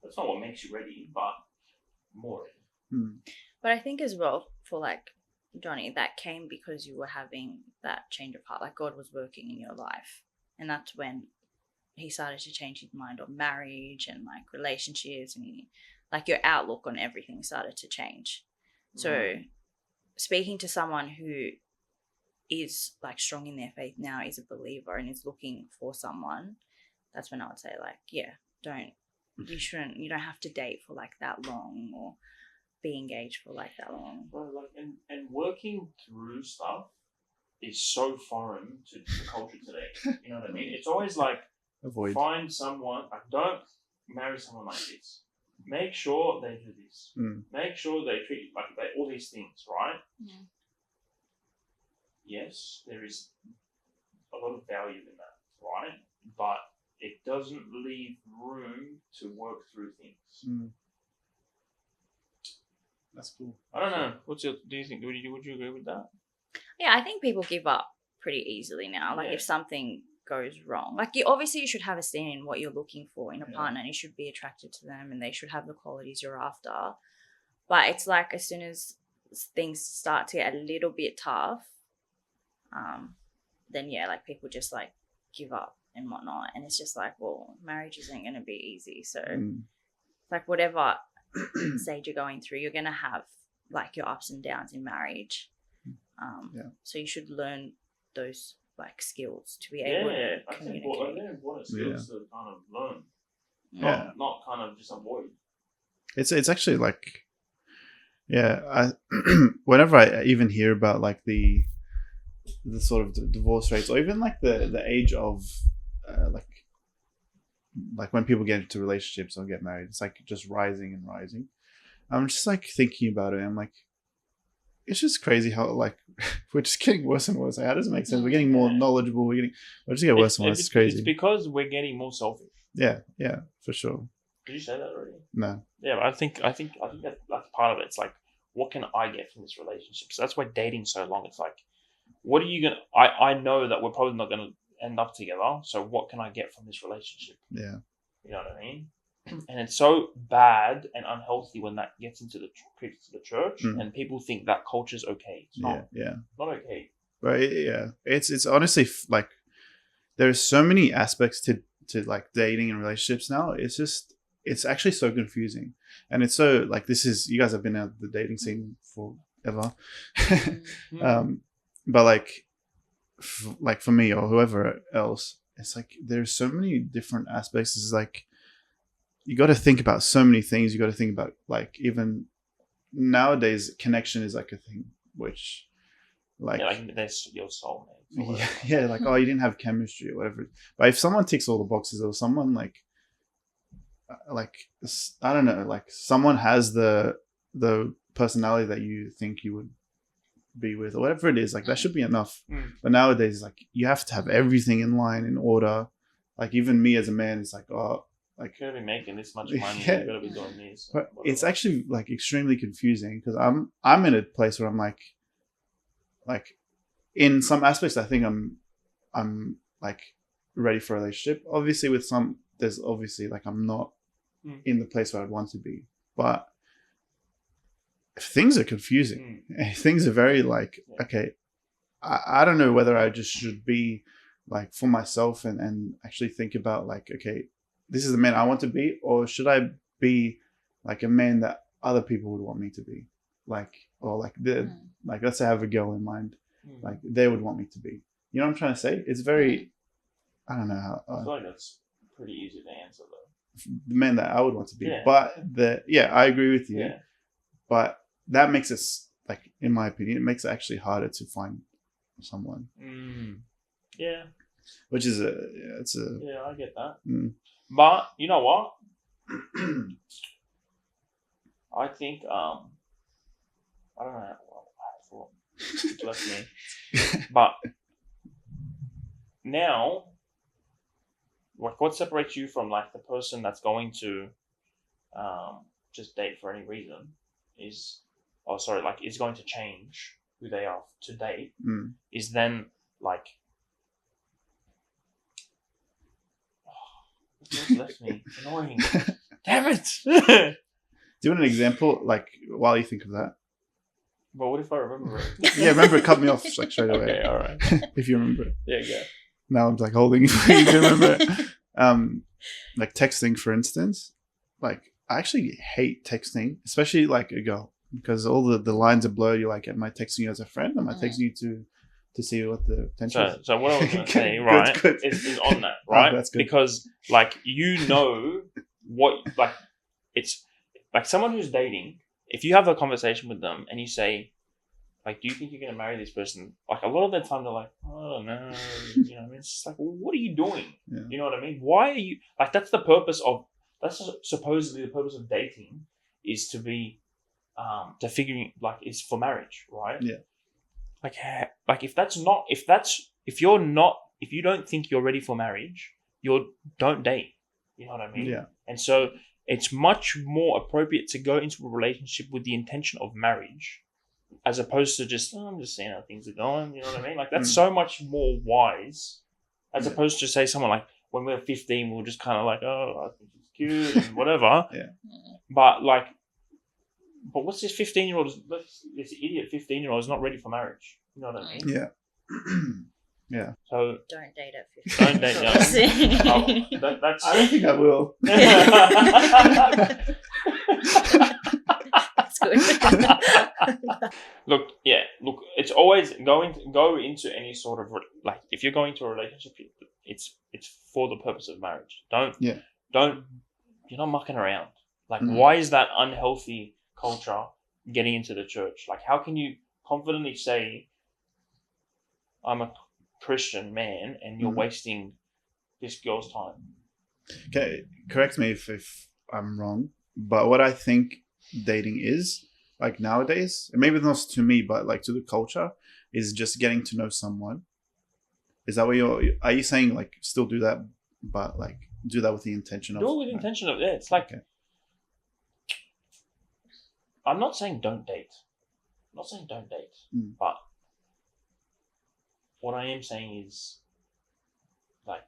that's not what makes you ready, but more ready. Mm. But I think as well for like Johnny, that came because you were having that change of heart. Like God was working in your life, and that's when He started to change His mind on marriage and like relationships, and like your outlook on everything started to change. Mm. So speaking to someone who is like strong in their faith now, is a believer and is looking for someone, that's when I would say like, you don't have to date for like that long or be engaged for like that long. Well, like and working through stuff is so foreign to the culture today. You know what I mean? It's always like find someone, like don't marry someone like this. Make sure they do this. Mm. Make sure they treat you like all these things, right? Yeah. Yes, there is a lot of value in that, right? But it doesn't leave room to work through things. Mm. That's cool. I don't know. Do you think? Would you agree with that? Yeah, I think people give up pretty easily now. Like if something goes wrong, like you should have a stand in what you're looking for in a partner, and you should be attracted to them, and they should have the qualities you're after. But it's like as soon as things start to get a little bit tough, then like people just like give up and whatnot, and it's just like, well, marriage isn't going to be easy. So like whatever stage you're going through, you're going to have like your ups and downs in marriage. So you should learn those like skills to be able to communicate. I think important skills to kind of learn, not kind of just avoid. It's actually like, whenever I even hear about like the sort of divorce rates, or even like the age of like when people get into relationships or get married, it's like just rising and rising. I'm just like thinking about it. I'm like, it's just crazy how like we're just getting worse and worse. Like, how does it make sense? We're getting more knowledgeable. We're just getting worse and worse. It's crazy. It's because we're getting more selfish. Yeah, for sure. Did you say that already? No. Yeah, but I think that's part of it. It's like, what can I get from this relationship? So that's why dating's so long. It's like, what are you gonna? I know that we're probably not gonna end up together. So what can I get from this relationship? Yeah. You know what I mean? And it's so bad and unhealthy when that gets into the church, and people think that culture's okay. It's not. Yeah. Not okay. But it's honestly like there's so many aspects to like dating and relationships now. It's actually so confusing, and it's so like you guys have been out the dating scene forever, but like for me or whoever else, it's like there's so many different aspects. It's like you got to think about so many things. You got to think about like even nowadays connection is like a thing, which like there's your soulmate. Like oh, you didn't have chemistry or whatever. But if someone ticks all the boxes, or someone like I don't know, like someone has the personality that you think you would be with, or whatever it is. Like that should be enough. Mm. But nowadays, like you have to have everything in line, in order. Like even me as a man, it's like, oh, like You gotta be making this much money. Yeah. You gotta be doing this. but whatever. it's actually like extremely confusing because I'm in a place where I'm like in some aspects I think I'm like ready for a relationship. Obviously with some there's obviously like I'm not in the place where I'd want to be. But things are confusing. Things are very like, okay, I don't know whether I just should be like for myself and actually think about like, okay, this is the man I want to be, or should I be like a man that other people would want me to be? Like, or like like let's say I have a girl in mind, like they would want me to be. You know what I'm trying to say? It's very, I don't know how. I feel like that's pretty easy to answer though. The man that I would want to be. Yeah. But I agree with you. Yeah. But that makes it, like, in my opinion, it makes it actually harder to find someone. Yeah. Which is Yeah, I get that. But you know what? I think I don't know how it left me, but now, like, what separates you from like the person that's going to just date for any reason is, is going to change who they are to date, is then like. What's left me? It's annoying. Damn it! Do you want an example, like, while you think of that? But what if I remember it? Yeah, remember, it cut me off like straight away. Okay, all right. If you remember it. Yeah, yeah. Now I'm like holding you for you to remember it. Like texting, for instance. Like, I actually hate texting, especially like a girl, because all the lines are blurred. You're like, am I texting you as a friend? Am I texting you to see what the potential is? So what I was going to say, right, good. Is on that, right? That's good. Because, like, you know what, like, it's, like, someone who's dating, if you have a conversation with them and you say, like, do you think you're going to marry this person? Like, a lot of the time they're like, oh, no, you know what I mean? It's just like, well, what are you doing? Yeah. You know what I mean? Why are you, like, that's supposedly the purpose of dating, is to be, to figuring, like, is for marriage, right? Yeah. Like if you don't think you're ready for marriage, don't date. You know what I mean? Yeah. And so it's much more appropriate to go into a relationship with the intention of marriage, as opposed to just, I'm just seeing how things are going. You know what I mean? Like that's so much more wise, as opposed to say someone like when we're 15, we're just kind of like, oh, I think she's cute and whatever. Yeah. But what's this 15-year-old? This idiot 15-year-old is not ready for marriage. You know what I mean? Yeah. Yeah. So don't date at 15. Don't date young. That's. I don't think I will. That's good. Look, it's always go into any sort of if you're going to a relationship, it's for the purpose of marriage. You're not mucking around. Like, why is that unhealthy culture getting into the church? Like, how can you confidently say, I'm a Christian man, and you're wasting this girl's time? Okay, correct me if I'm wrong, but what I think dating is, like nowadays, and maybe not to me, but like to the culture, is just getting to know someone. Is that what are you saying, like, still do that, but like do that with the intention of... Do it with the intention of, it's like... Okay. I'm not saying don't date. But what I am saying is, like,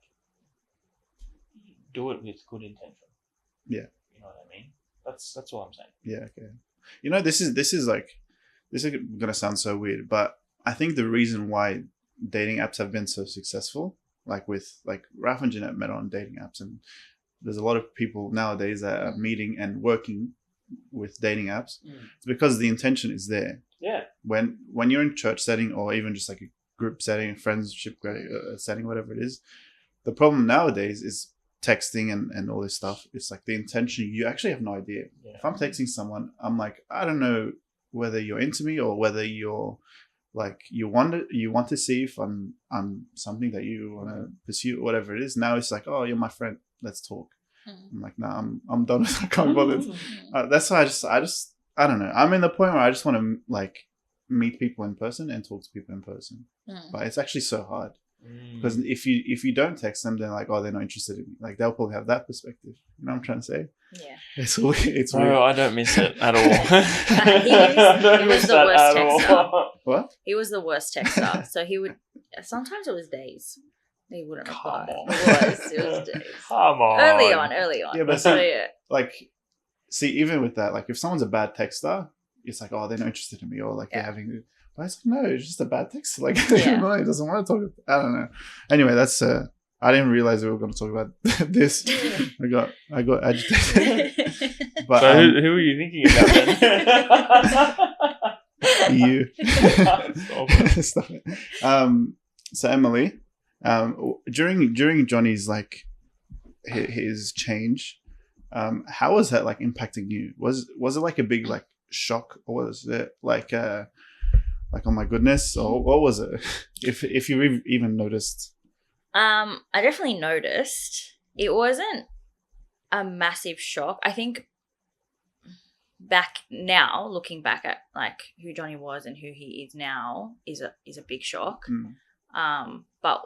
do it with good intention. Yeah. You know what I mean? That's all I'm saying. Yeah, okay. You know, this is gonna sound so weird, but I think the reason why dating apps have been so successful, like Raf and Jeanette met on dating apps, and there's a lot of people nowadays that are meeting and working with dating apps. It's because the intention is there. Yeah. When you're in church setting, or even just like a group setting, friendship setting, whatever it is, the problem nowadays is texting and all this stuff. It's like the intention, you actually have no idea. Yeah. If I'm texting someone, I'm like, I don't know whether you're into me or whether you're like you want to see if I'm something that you want to pursue, whatever it is. Now it's like, oh, you're my friend, let's talk. I'm like, nah, I'm done with it. I can't bother. That's why I don't know. I'm in the point where I just want to, like, meet people in person and talk to people in person. But it's actually so hard. Because if you don't text them, they're like, oh, they're not interested in me. Like they'll probably have that perspective. You know what I'm trying to say? Yeah. It's weird. I don't miss it at all. He was the worst texter. What? He was the worst texter. So he would. Sometimes it was days. He wouldn't reply. Come on. It was days. Come on. Early on. Yeah, but so yeah. like, see, even with that, like if someone's a bad texter, it's like, oh, they're not interested in me, or like they're having. But it's like, no, it's just a bad text. Like, no, he doesn't want to talk. I don't know. Anyway, that's. I didn't realize we were going to talk about this. I got agitated. But so who are you thinking about then? You. Stop it. So Emily, during Johnny's like his change, how was that like impacting you? Was it like a big like shock, or was it like oh my goodness, or what was it? If you even noticed. I definitely noticed. It wasn't a massive shock. I think looking back at like who Johnny was and who he is now is a big shock. But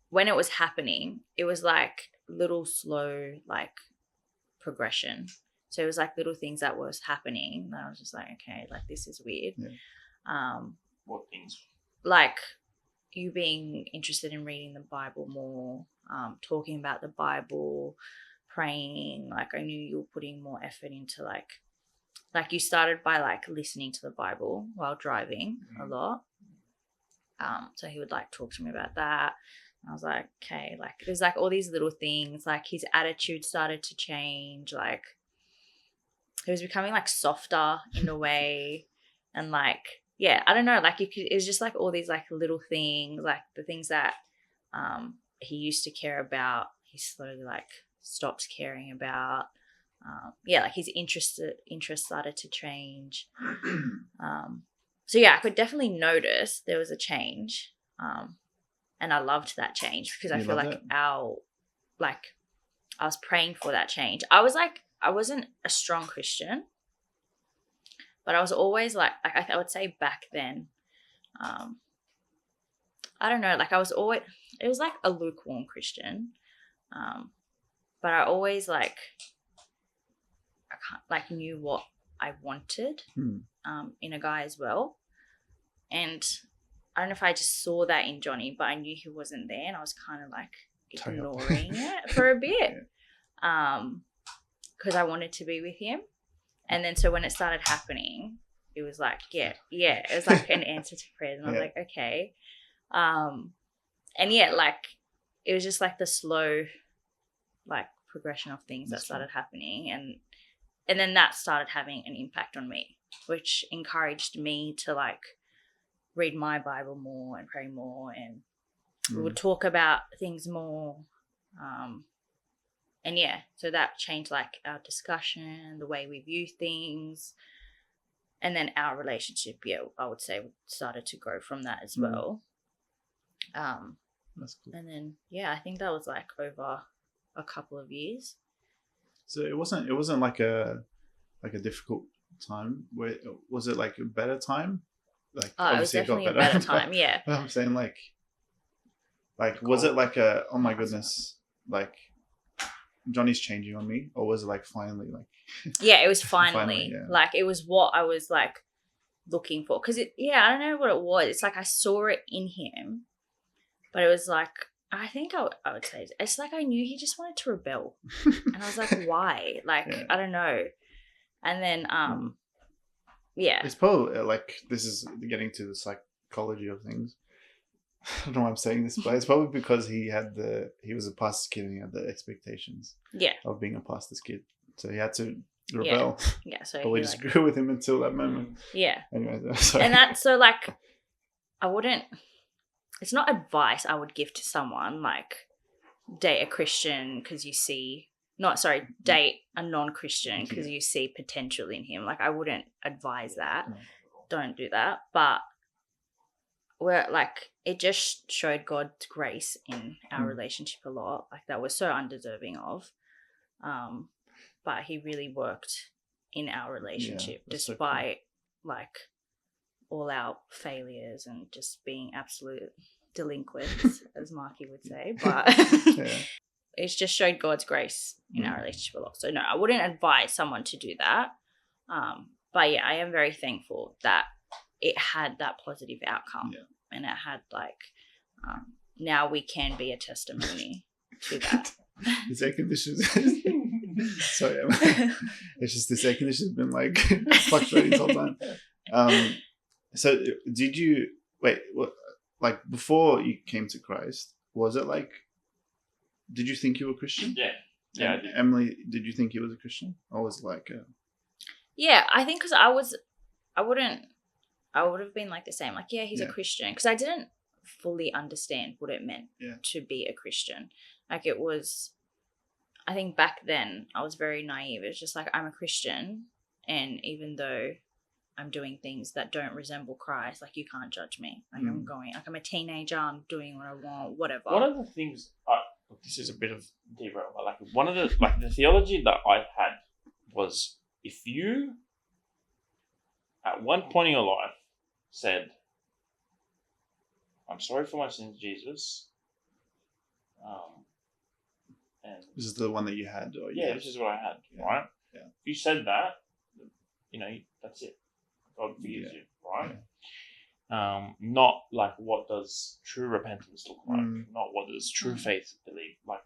when it was happening, it was like little slow like progression. So it was like little things that was happening that I was just like, okay, like this is weird. What things? Like you being interested in reading the Bible more, talking about the Bible, praying. Like I knew you were putting more effort into like you started by like listening to the Bible while driving a lot. So he would like talk to me about that. And I was like, okay, like there's like all these little things. Like his attitude started to change. Like he was becoming like softer in a way, and like. Yeah, I don't know. Like it was just like all these like little things, like the things that he used to care about, he slowly like stopped caring about. Like his interest started to change. So yeah, I could definitely notice there was a change, and I loved that change because I feel like I was praying for that change. I wasn't a strong Christian. But I was always like I would say back then, I don't know, like it was like a lukewarm Christian. But I always knew what I wanted in a guy as well. And I don't know if I just saw that in Johnny, but I knew he wasn't there and I was kind of like ignoring it for a bit. Because I wanted to be with him. And then so when it started happening, it was like, yeah, it was like an answer to prayer. And I was like, okay. And yeah, like it was just like the slow like progression of things that started happening. And then that started having an impact on me, which encouraged me to like read my Bible more and pray more. And we would talk about things more. And yeah, so that changed like our discussion, the way we view things. And then our relationship, I would say started to grow from that as well. That's cool. And then, I think that was like over a couple of years. So it wasn't like a difficult time. Was it like a better time? Like it was definitely a better time. Yeah. I'm saying like was it like a oh my goodness, like Johnny's changing on me, or was it like finally like? Yeah, it was finally like it was what I was like looking for, because I don't know what it was. It's like I saw it in him, but it was like I think I would say it's like I knew he just wanted to rebel, and I was like, why? Like I don't know. And then it's probably like this is getting to the psychology of things. I don't know why I'm saying this, but it's probably because he was a pastor's kid and he had the expectations of being a pastor's kid. So he had to rebel. Yeah. So but we just grew with him until that moment. Yeah. Anyway, sorry. And that's so like it's not advice I would give to someone like date a Christian because you see date a non-Christian because you see potential in him. Like I wouldn't advise that. No. Don't do that. But we're like it just showed God's grace in our relationship a lot, like that we're so undeserving of, but he really worked in our relationship despite so cool. like all our failures and just being absolute delinquents, as Marky would say. But it's just showed God's grace in our relationship a lot. So no, I wouldn't advise someone to do that. But yeah, I am very thankful that it had that positive outcome, and it had now we can be a testimony to that. This air conditioner. Sorry, it's just this air conditioner's been fluctuating the whole time. So did you before you came to Christ? Was it did you think you were Christian? Yeah. I did. Emily, did you think you was a Christian, or was it Yeah, I think because I would have been the same. He's a Christian, because I didn't fully understand what it meant to be a Christian. It was, I think back then I was very naive. It's just I'm a Christian, and even though I'm doing things that don't resemble Christ, you can't judge me. I'm going, I'm a teenager, I'm doing what I want, whatever. One of the things, this is a bit of derail, but one of the theology that I had was, if you at one point in your life said, I'm sorry for my sins, Jesus, and this is the one that you had, or this is what I had, right? Yeah. If you said that, that's it. God forgives you, right? Yeah. Not what does true repentance look like? Not what does true faith believe like?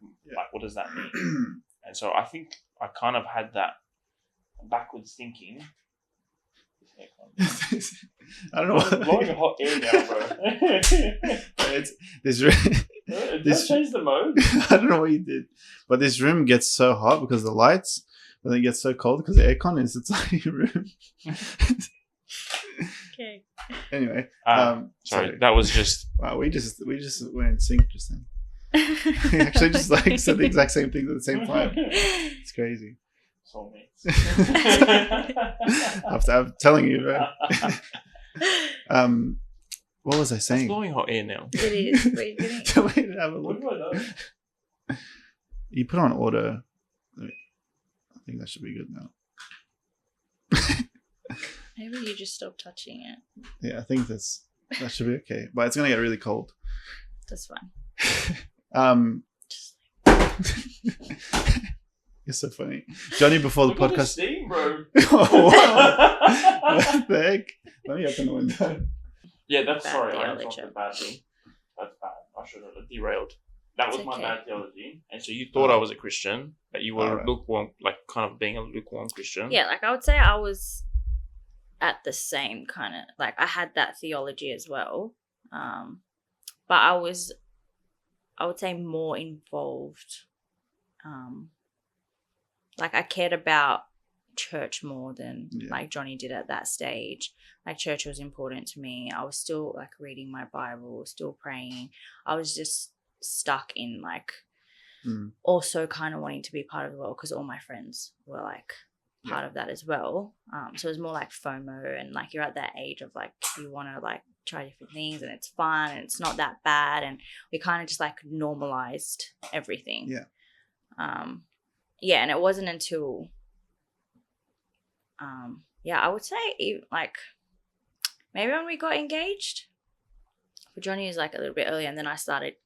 What does that mean? And so I think I kind of had that backwards thinking. I don't know. I'm blowing hot air now, bro. This changed the mode. I don't know what you did, but this room gets so hot because of the lights, but then it gets so cold because the aircon is inside your room. Okay. Anyway, sorry, that was just. Wow, we just were in sync just then. We actually just said the exact same things at the same time. It's crazy. Soulmates. I'm telling you, right? What was I saying? It's blowing hot air now. It is. Wait, have a look. You put on auto. I think that should be good now. Maybe you just stop touching it. Yeah, I think that should be okay. But it's gonna get really cold. That's fine. You're so funny, Johnny. Before the podcast, steam, bro. What the heck? Let me open the window. Yeah, that's Bad sorry. theology. I interrupted badly. That's bad. I should have derailed. That was my okay. bad theology. And so you thought I was a Christian, but you were Right. lukewarm, kind of being a lukewarm Christian. Yeah, I would say I was at the same kind of, I had that theology as well. But I would say more involved. I cared about church more than Johnny did at that stage. Church was important to me. I was still reading my Bible, still praying. I was just stuck in also kind of wanting to be part of the world, because all my friends were part of that as well. So it was more FOMO, and you're at that age of you want to try different things, and it's fun and it's not that bad, and we kind of just normalized everything. And it wasn't until I would say maybe when we got engaged. For Johnny was a little bit earlier, and then I started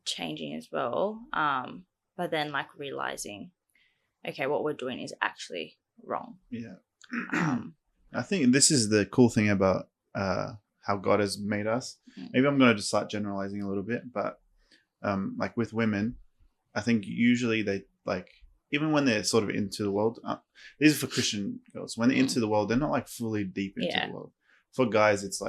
changing as well. But then realizing, okay, what we're doing is actually wrong. Yeah. I think this is the cool thing about how God has made us. Maybe I'm going to just start generalizing a little bit, but with women, I think usually they even when they're sort of into the world, these are for Christian girls. When they're into the world, they're not fully deep into the world. For guys, it's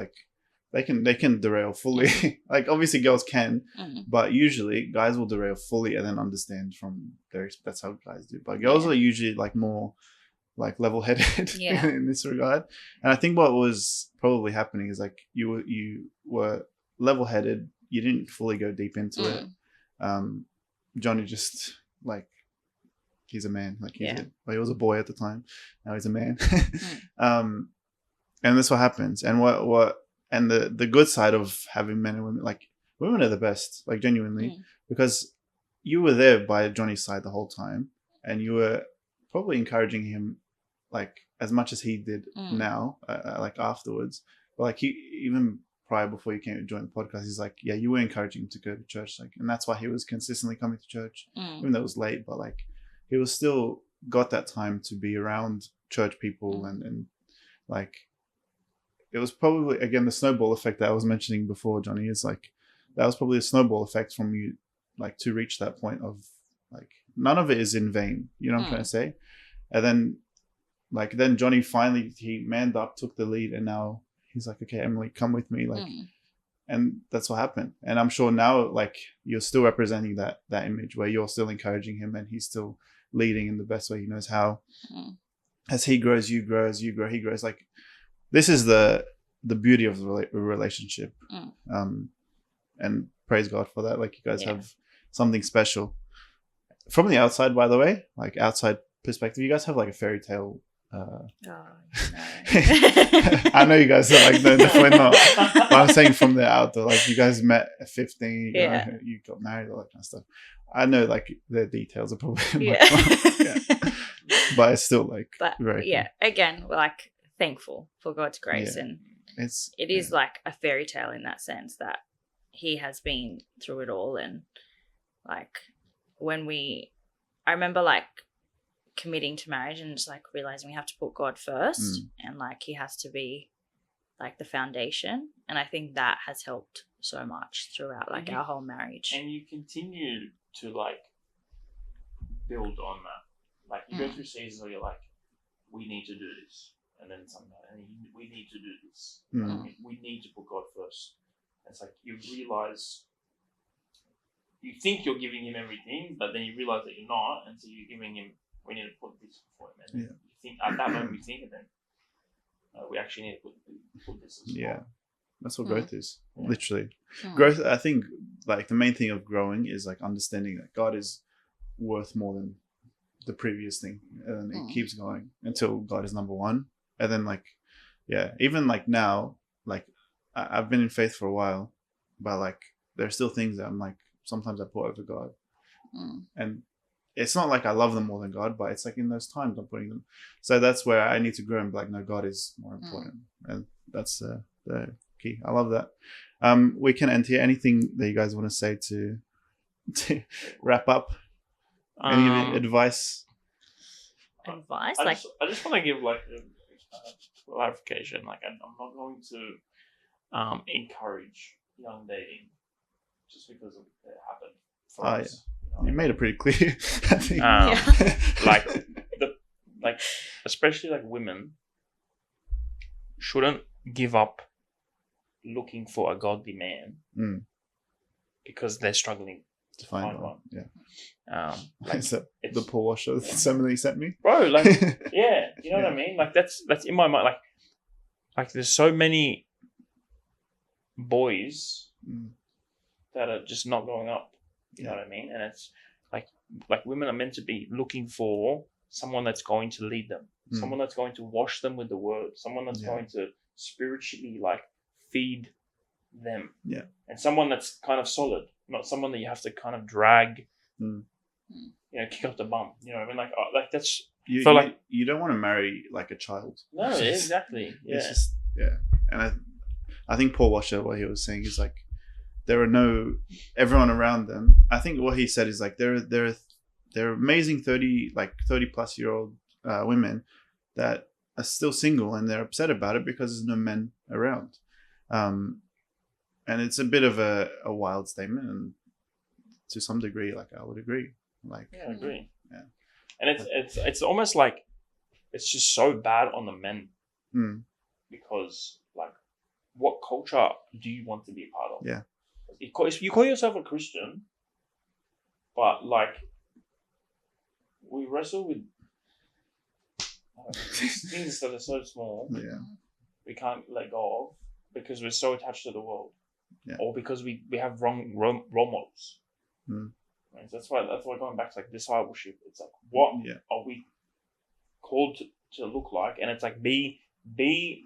they can derail fully. Obviously girls can, but usually guys will derail fully and then understand from that's how guys do. But girls are usually more level-headed in this regard. And I think what was probably happening is you were level-headed. You didn't fully go deep into it. Johnny just he's a man. He was a boy at the time. Now he's a man. And that's what happens. And and the good side of having men and women, women are the best, genuinely, because you were there by Johnny's side the whole time, and you were probably encouraging him like as much as he did now, like afterwards. But like he even prior before he came to join the podcast, he's like, yeah, you were encouraging him to go to church, like, and that's why he was consistently coming to church, even though it was late. But like he was still got that time to be around church people, and like it was probably again the snowball effect that I was mentioning before, Johnny, is like that was probably a snowball effect from you, like to reach that point of like none of it is in vain. You know what I'm trying to say? And then Johnny finally he manned up, took the lead, and now he's like, okay, Emily, come with me, like, and that's what happened. And I'm sure now, like, you're still representing that image where you're still encouraging him, and he's still leading in the best way he knows how. As he grows, you grow. As you grow, he grows. Like, this is the beauty of the relationship. And praise God for that. Like, you guys have something special. From the outside, by the way, like outside perspective, you guys have like a fairy tale. No. I know you guys are like, no, definitely not. But I'm saying from the outdoor, like you guys met at 15, you got married, all that kind of stuff. I know like the details are probably much more, but it's still like very cool. Again, we're like thankful for God's grace, and it is like a fairy tale in that sense that he has been through it all. And like I remember like committing to marriage and just like realizing we have to put God first, and like he has to be like the foundation. And I think that has helped so much throughout like our whole marriage. And you continue to like build on that. Like you go through seasons where you're like, we need to do this, and then we need to do this. We need to put God first. And it's like you realize. You think you're giving him everything, but then you realize that you're not, and so you're giving him. We need to put this before him. And you think at that moment we think, and then we actually need to put this as well. That's what growth is, literally. Growth. I think like the main thing of growing is like understanding that God is worth more than the previous thing, and it keeps going until God is number one. And then like, even like now, like I've been in faith for a while, but like there are still things that I'm like. Sometimes I put over God, and it's not like I love them more than God, but it's like in those times I'm putting them. So that's where I need to grow and be like, no, God is more important, and that's the key. I love that. We can end here. Anything that you guys want to say to wrap up? Any advice? Advice? I just want to give like a clarification. Like I'm not going to encourage young dating. Just because it happened for us. Yeah. You made it pretty clear, I think. Like especially like women shouldn't give up looking for a godly man because they're struggling to find one. Like is that the pool washer somebody sent me? Bro, like you know what I mean? Like that's in my mind. Like there's so many boys that are just not going up. You know what I mean? And it's like women are meant to be looking for someone that's going to lead them, someone that's going to wash them with the word, someone that's going to spiritually like feed them. Yeah. And someone that's kind of solid, not someone that you have to kind of drag, kick up the bum. You know what I mean? Like that's you don't want to marry like a child. No, exactly. Yeah. It's just and I think Paul Washer, what he was saying is like there are no everyone around them. I think what he said is like there are amazing 30 plus year old women that are still single and they're upset about it because there's no men around. And it's a bit of a wild statement, and to some degree, like I would agree. Like I agree. Yeah. And it's almost like it's just so bad on the men because like what culture do you want to be a part of? Yeah. You call yourself a Christian, but like we wrestle with things that are so small. Yeah. We can't let go of because we're so attached to the world, or because we have wrong role models. Right? So that's why going back to like discipleship, it's like what are we called to look like? And it's like be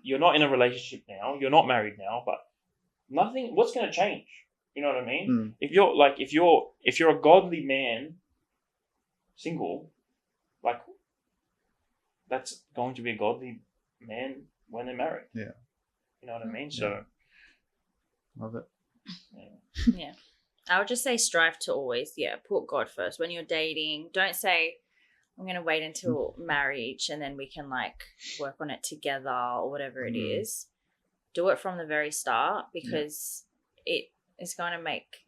you're not in a relationship now, you're not married now, but what's going to change? You know what I mean? If you're a godly man, single, like that's going to be a godly man when they're married. Yeah. You know what I mean? So, Love it. Yeah. I would just say strive to always, put God first. When you're dating, don't say, I'm going to wait until marriage and then we can like work on it together or whatever it is. Do it from the very start because it is going to make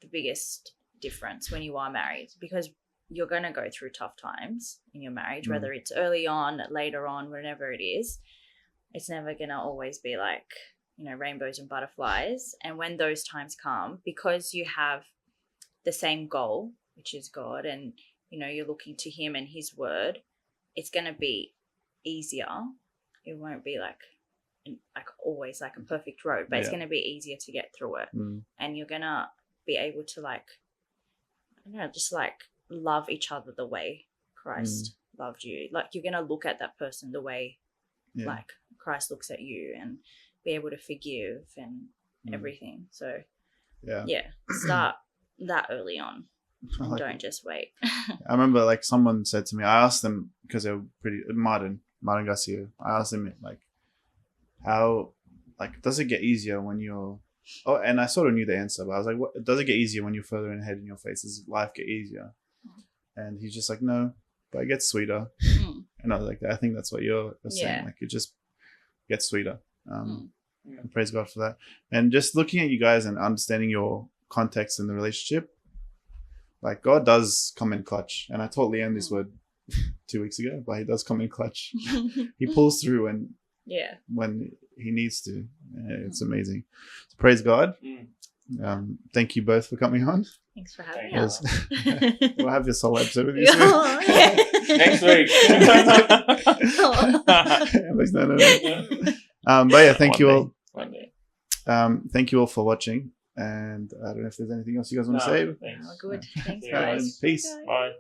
the biggest difference when you are married, because you're going to go through tough times in your marriage, whether it's early on, later on, whatever it is. It's never going to always be like, you know, rainbows and butterflies. And when those times come, because you have the same goal, which is God, and, you know, you're looking to him and his word, it's going to be easier. It won't be like always like a perfect road, but it's going to be easier to get through it. And you're going to be able to like, I don't know, just like love each other the way Christ loved you. Like you're going to look at that person the way like Christ looks at you, and be able to forgive and everything. So start that early on. And don't just wait. I remember like someone said to me, I asked them, because they were pretty, Martin Garcia, I asked them like, how, like, does it get easier when you're, and I sort of knew the answer, but I was like, what, does it get easier when you're further ahead in your face? Does life get easier? And he's just like, no, but it gets sweeter. And I was like, I think that's what you're saying. Like, it just gets sweeter. And praise God for that. And just looking at you guys and understanding your context in the relationship, like God does come in clutch. And I taught Leanne this word 2 weeks ago, but he does come in clutch. He pulls through when he needs to. It's amazing. So praise God. Thank you both for coming on. Thanks for having us. We'll have your solo episode with you soon. Next week. But yeah, thank you all. One day. Thank you all for watching. And I don't know if there's anything else you guys want to say. Thanks. Oh, good. Thanks, Yeah. guys. Peace. Bye.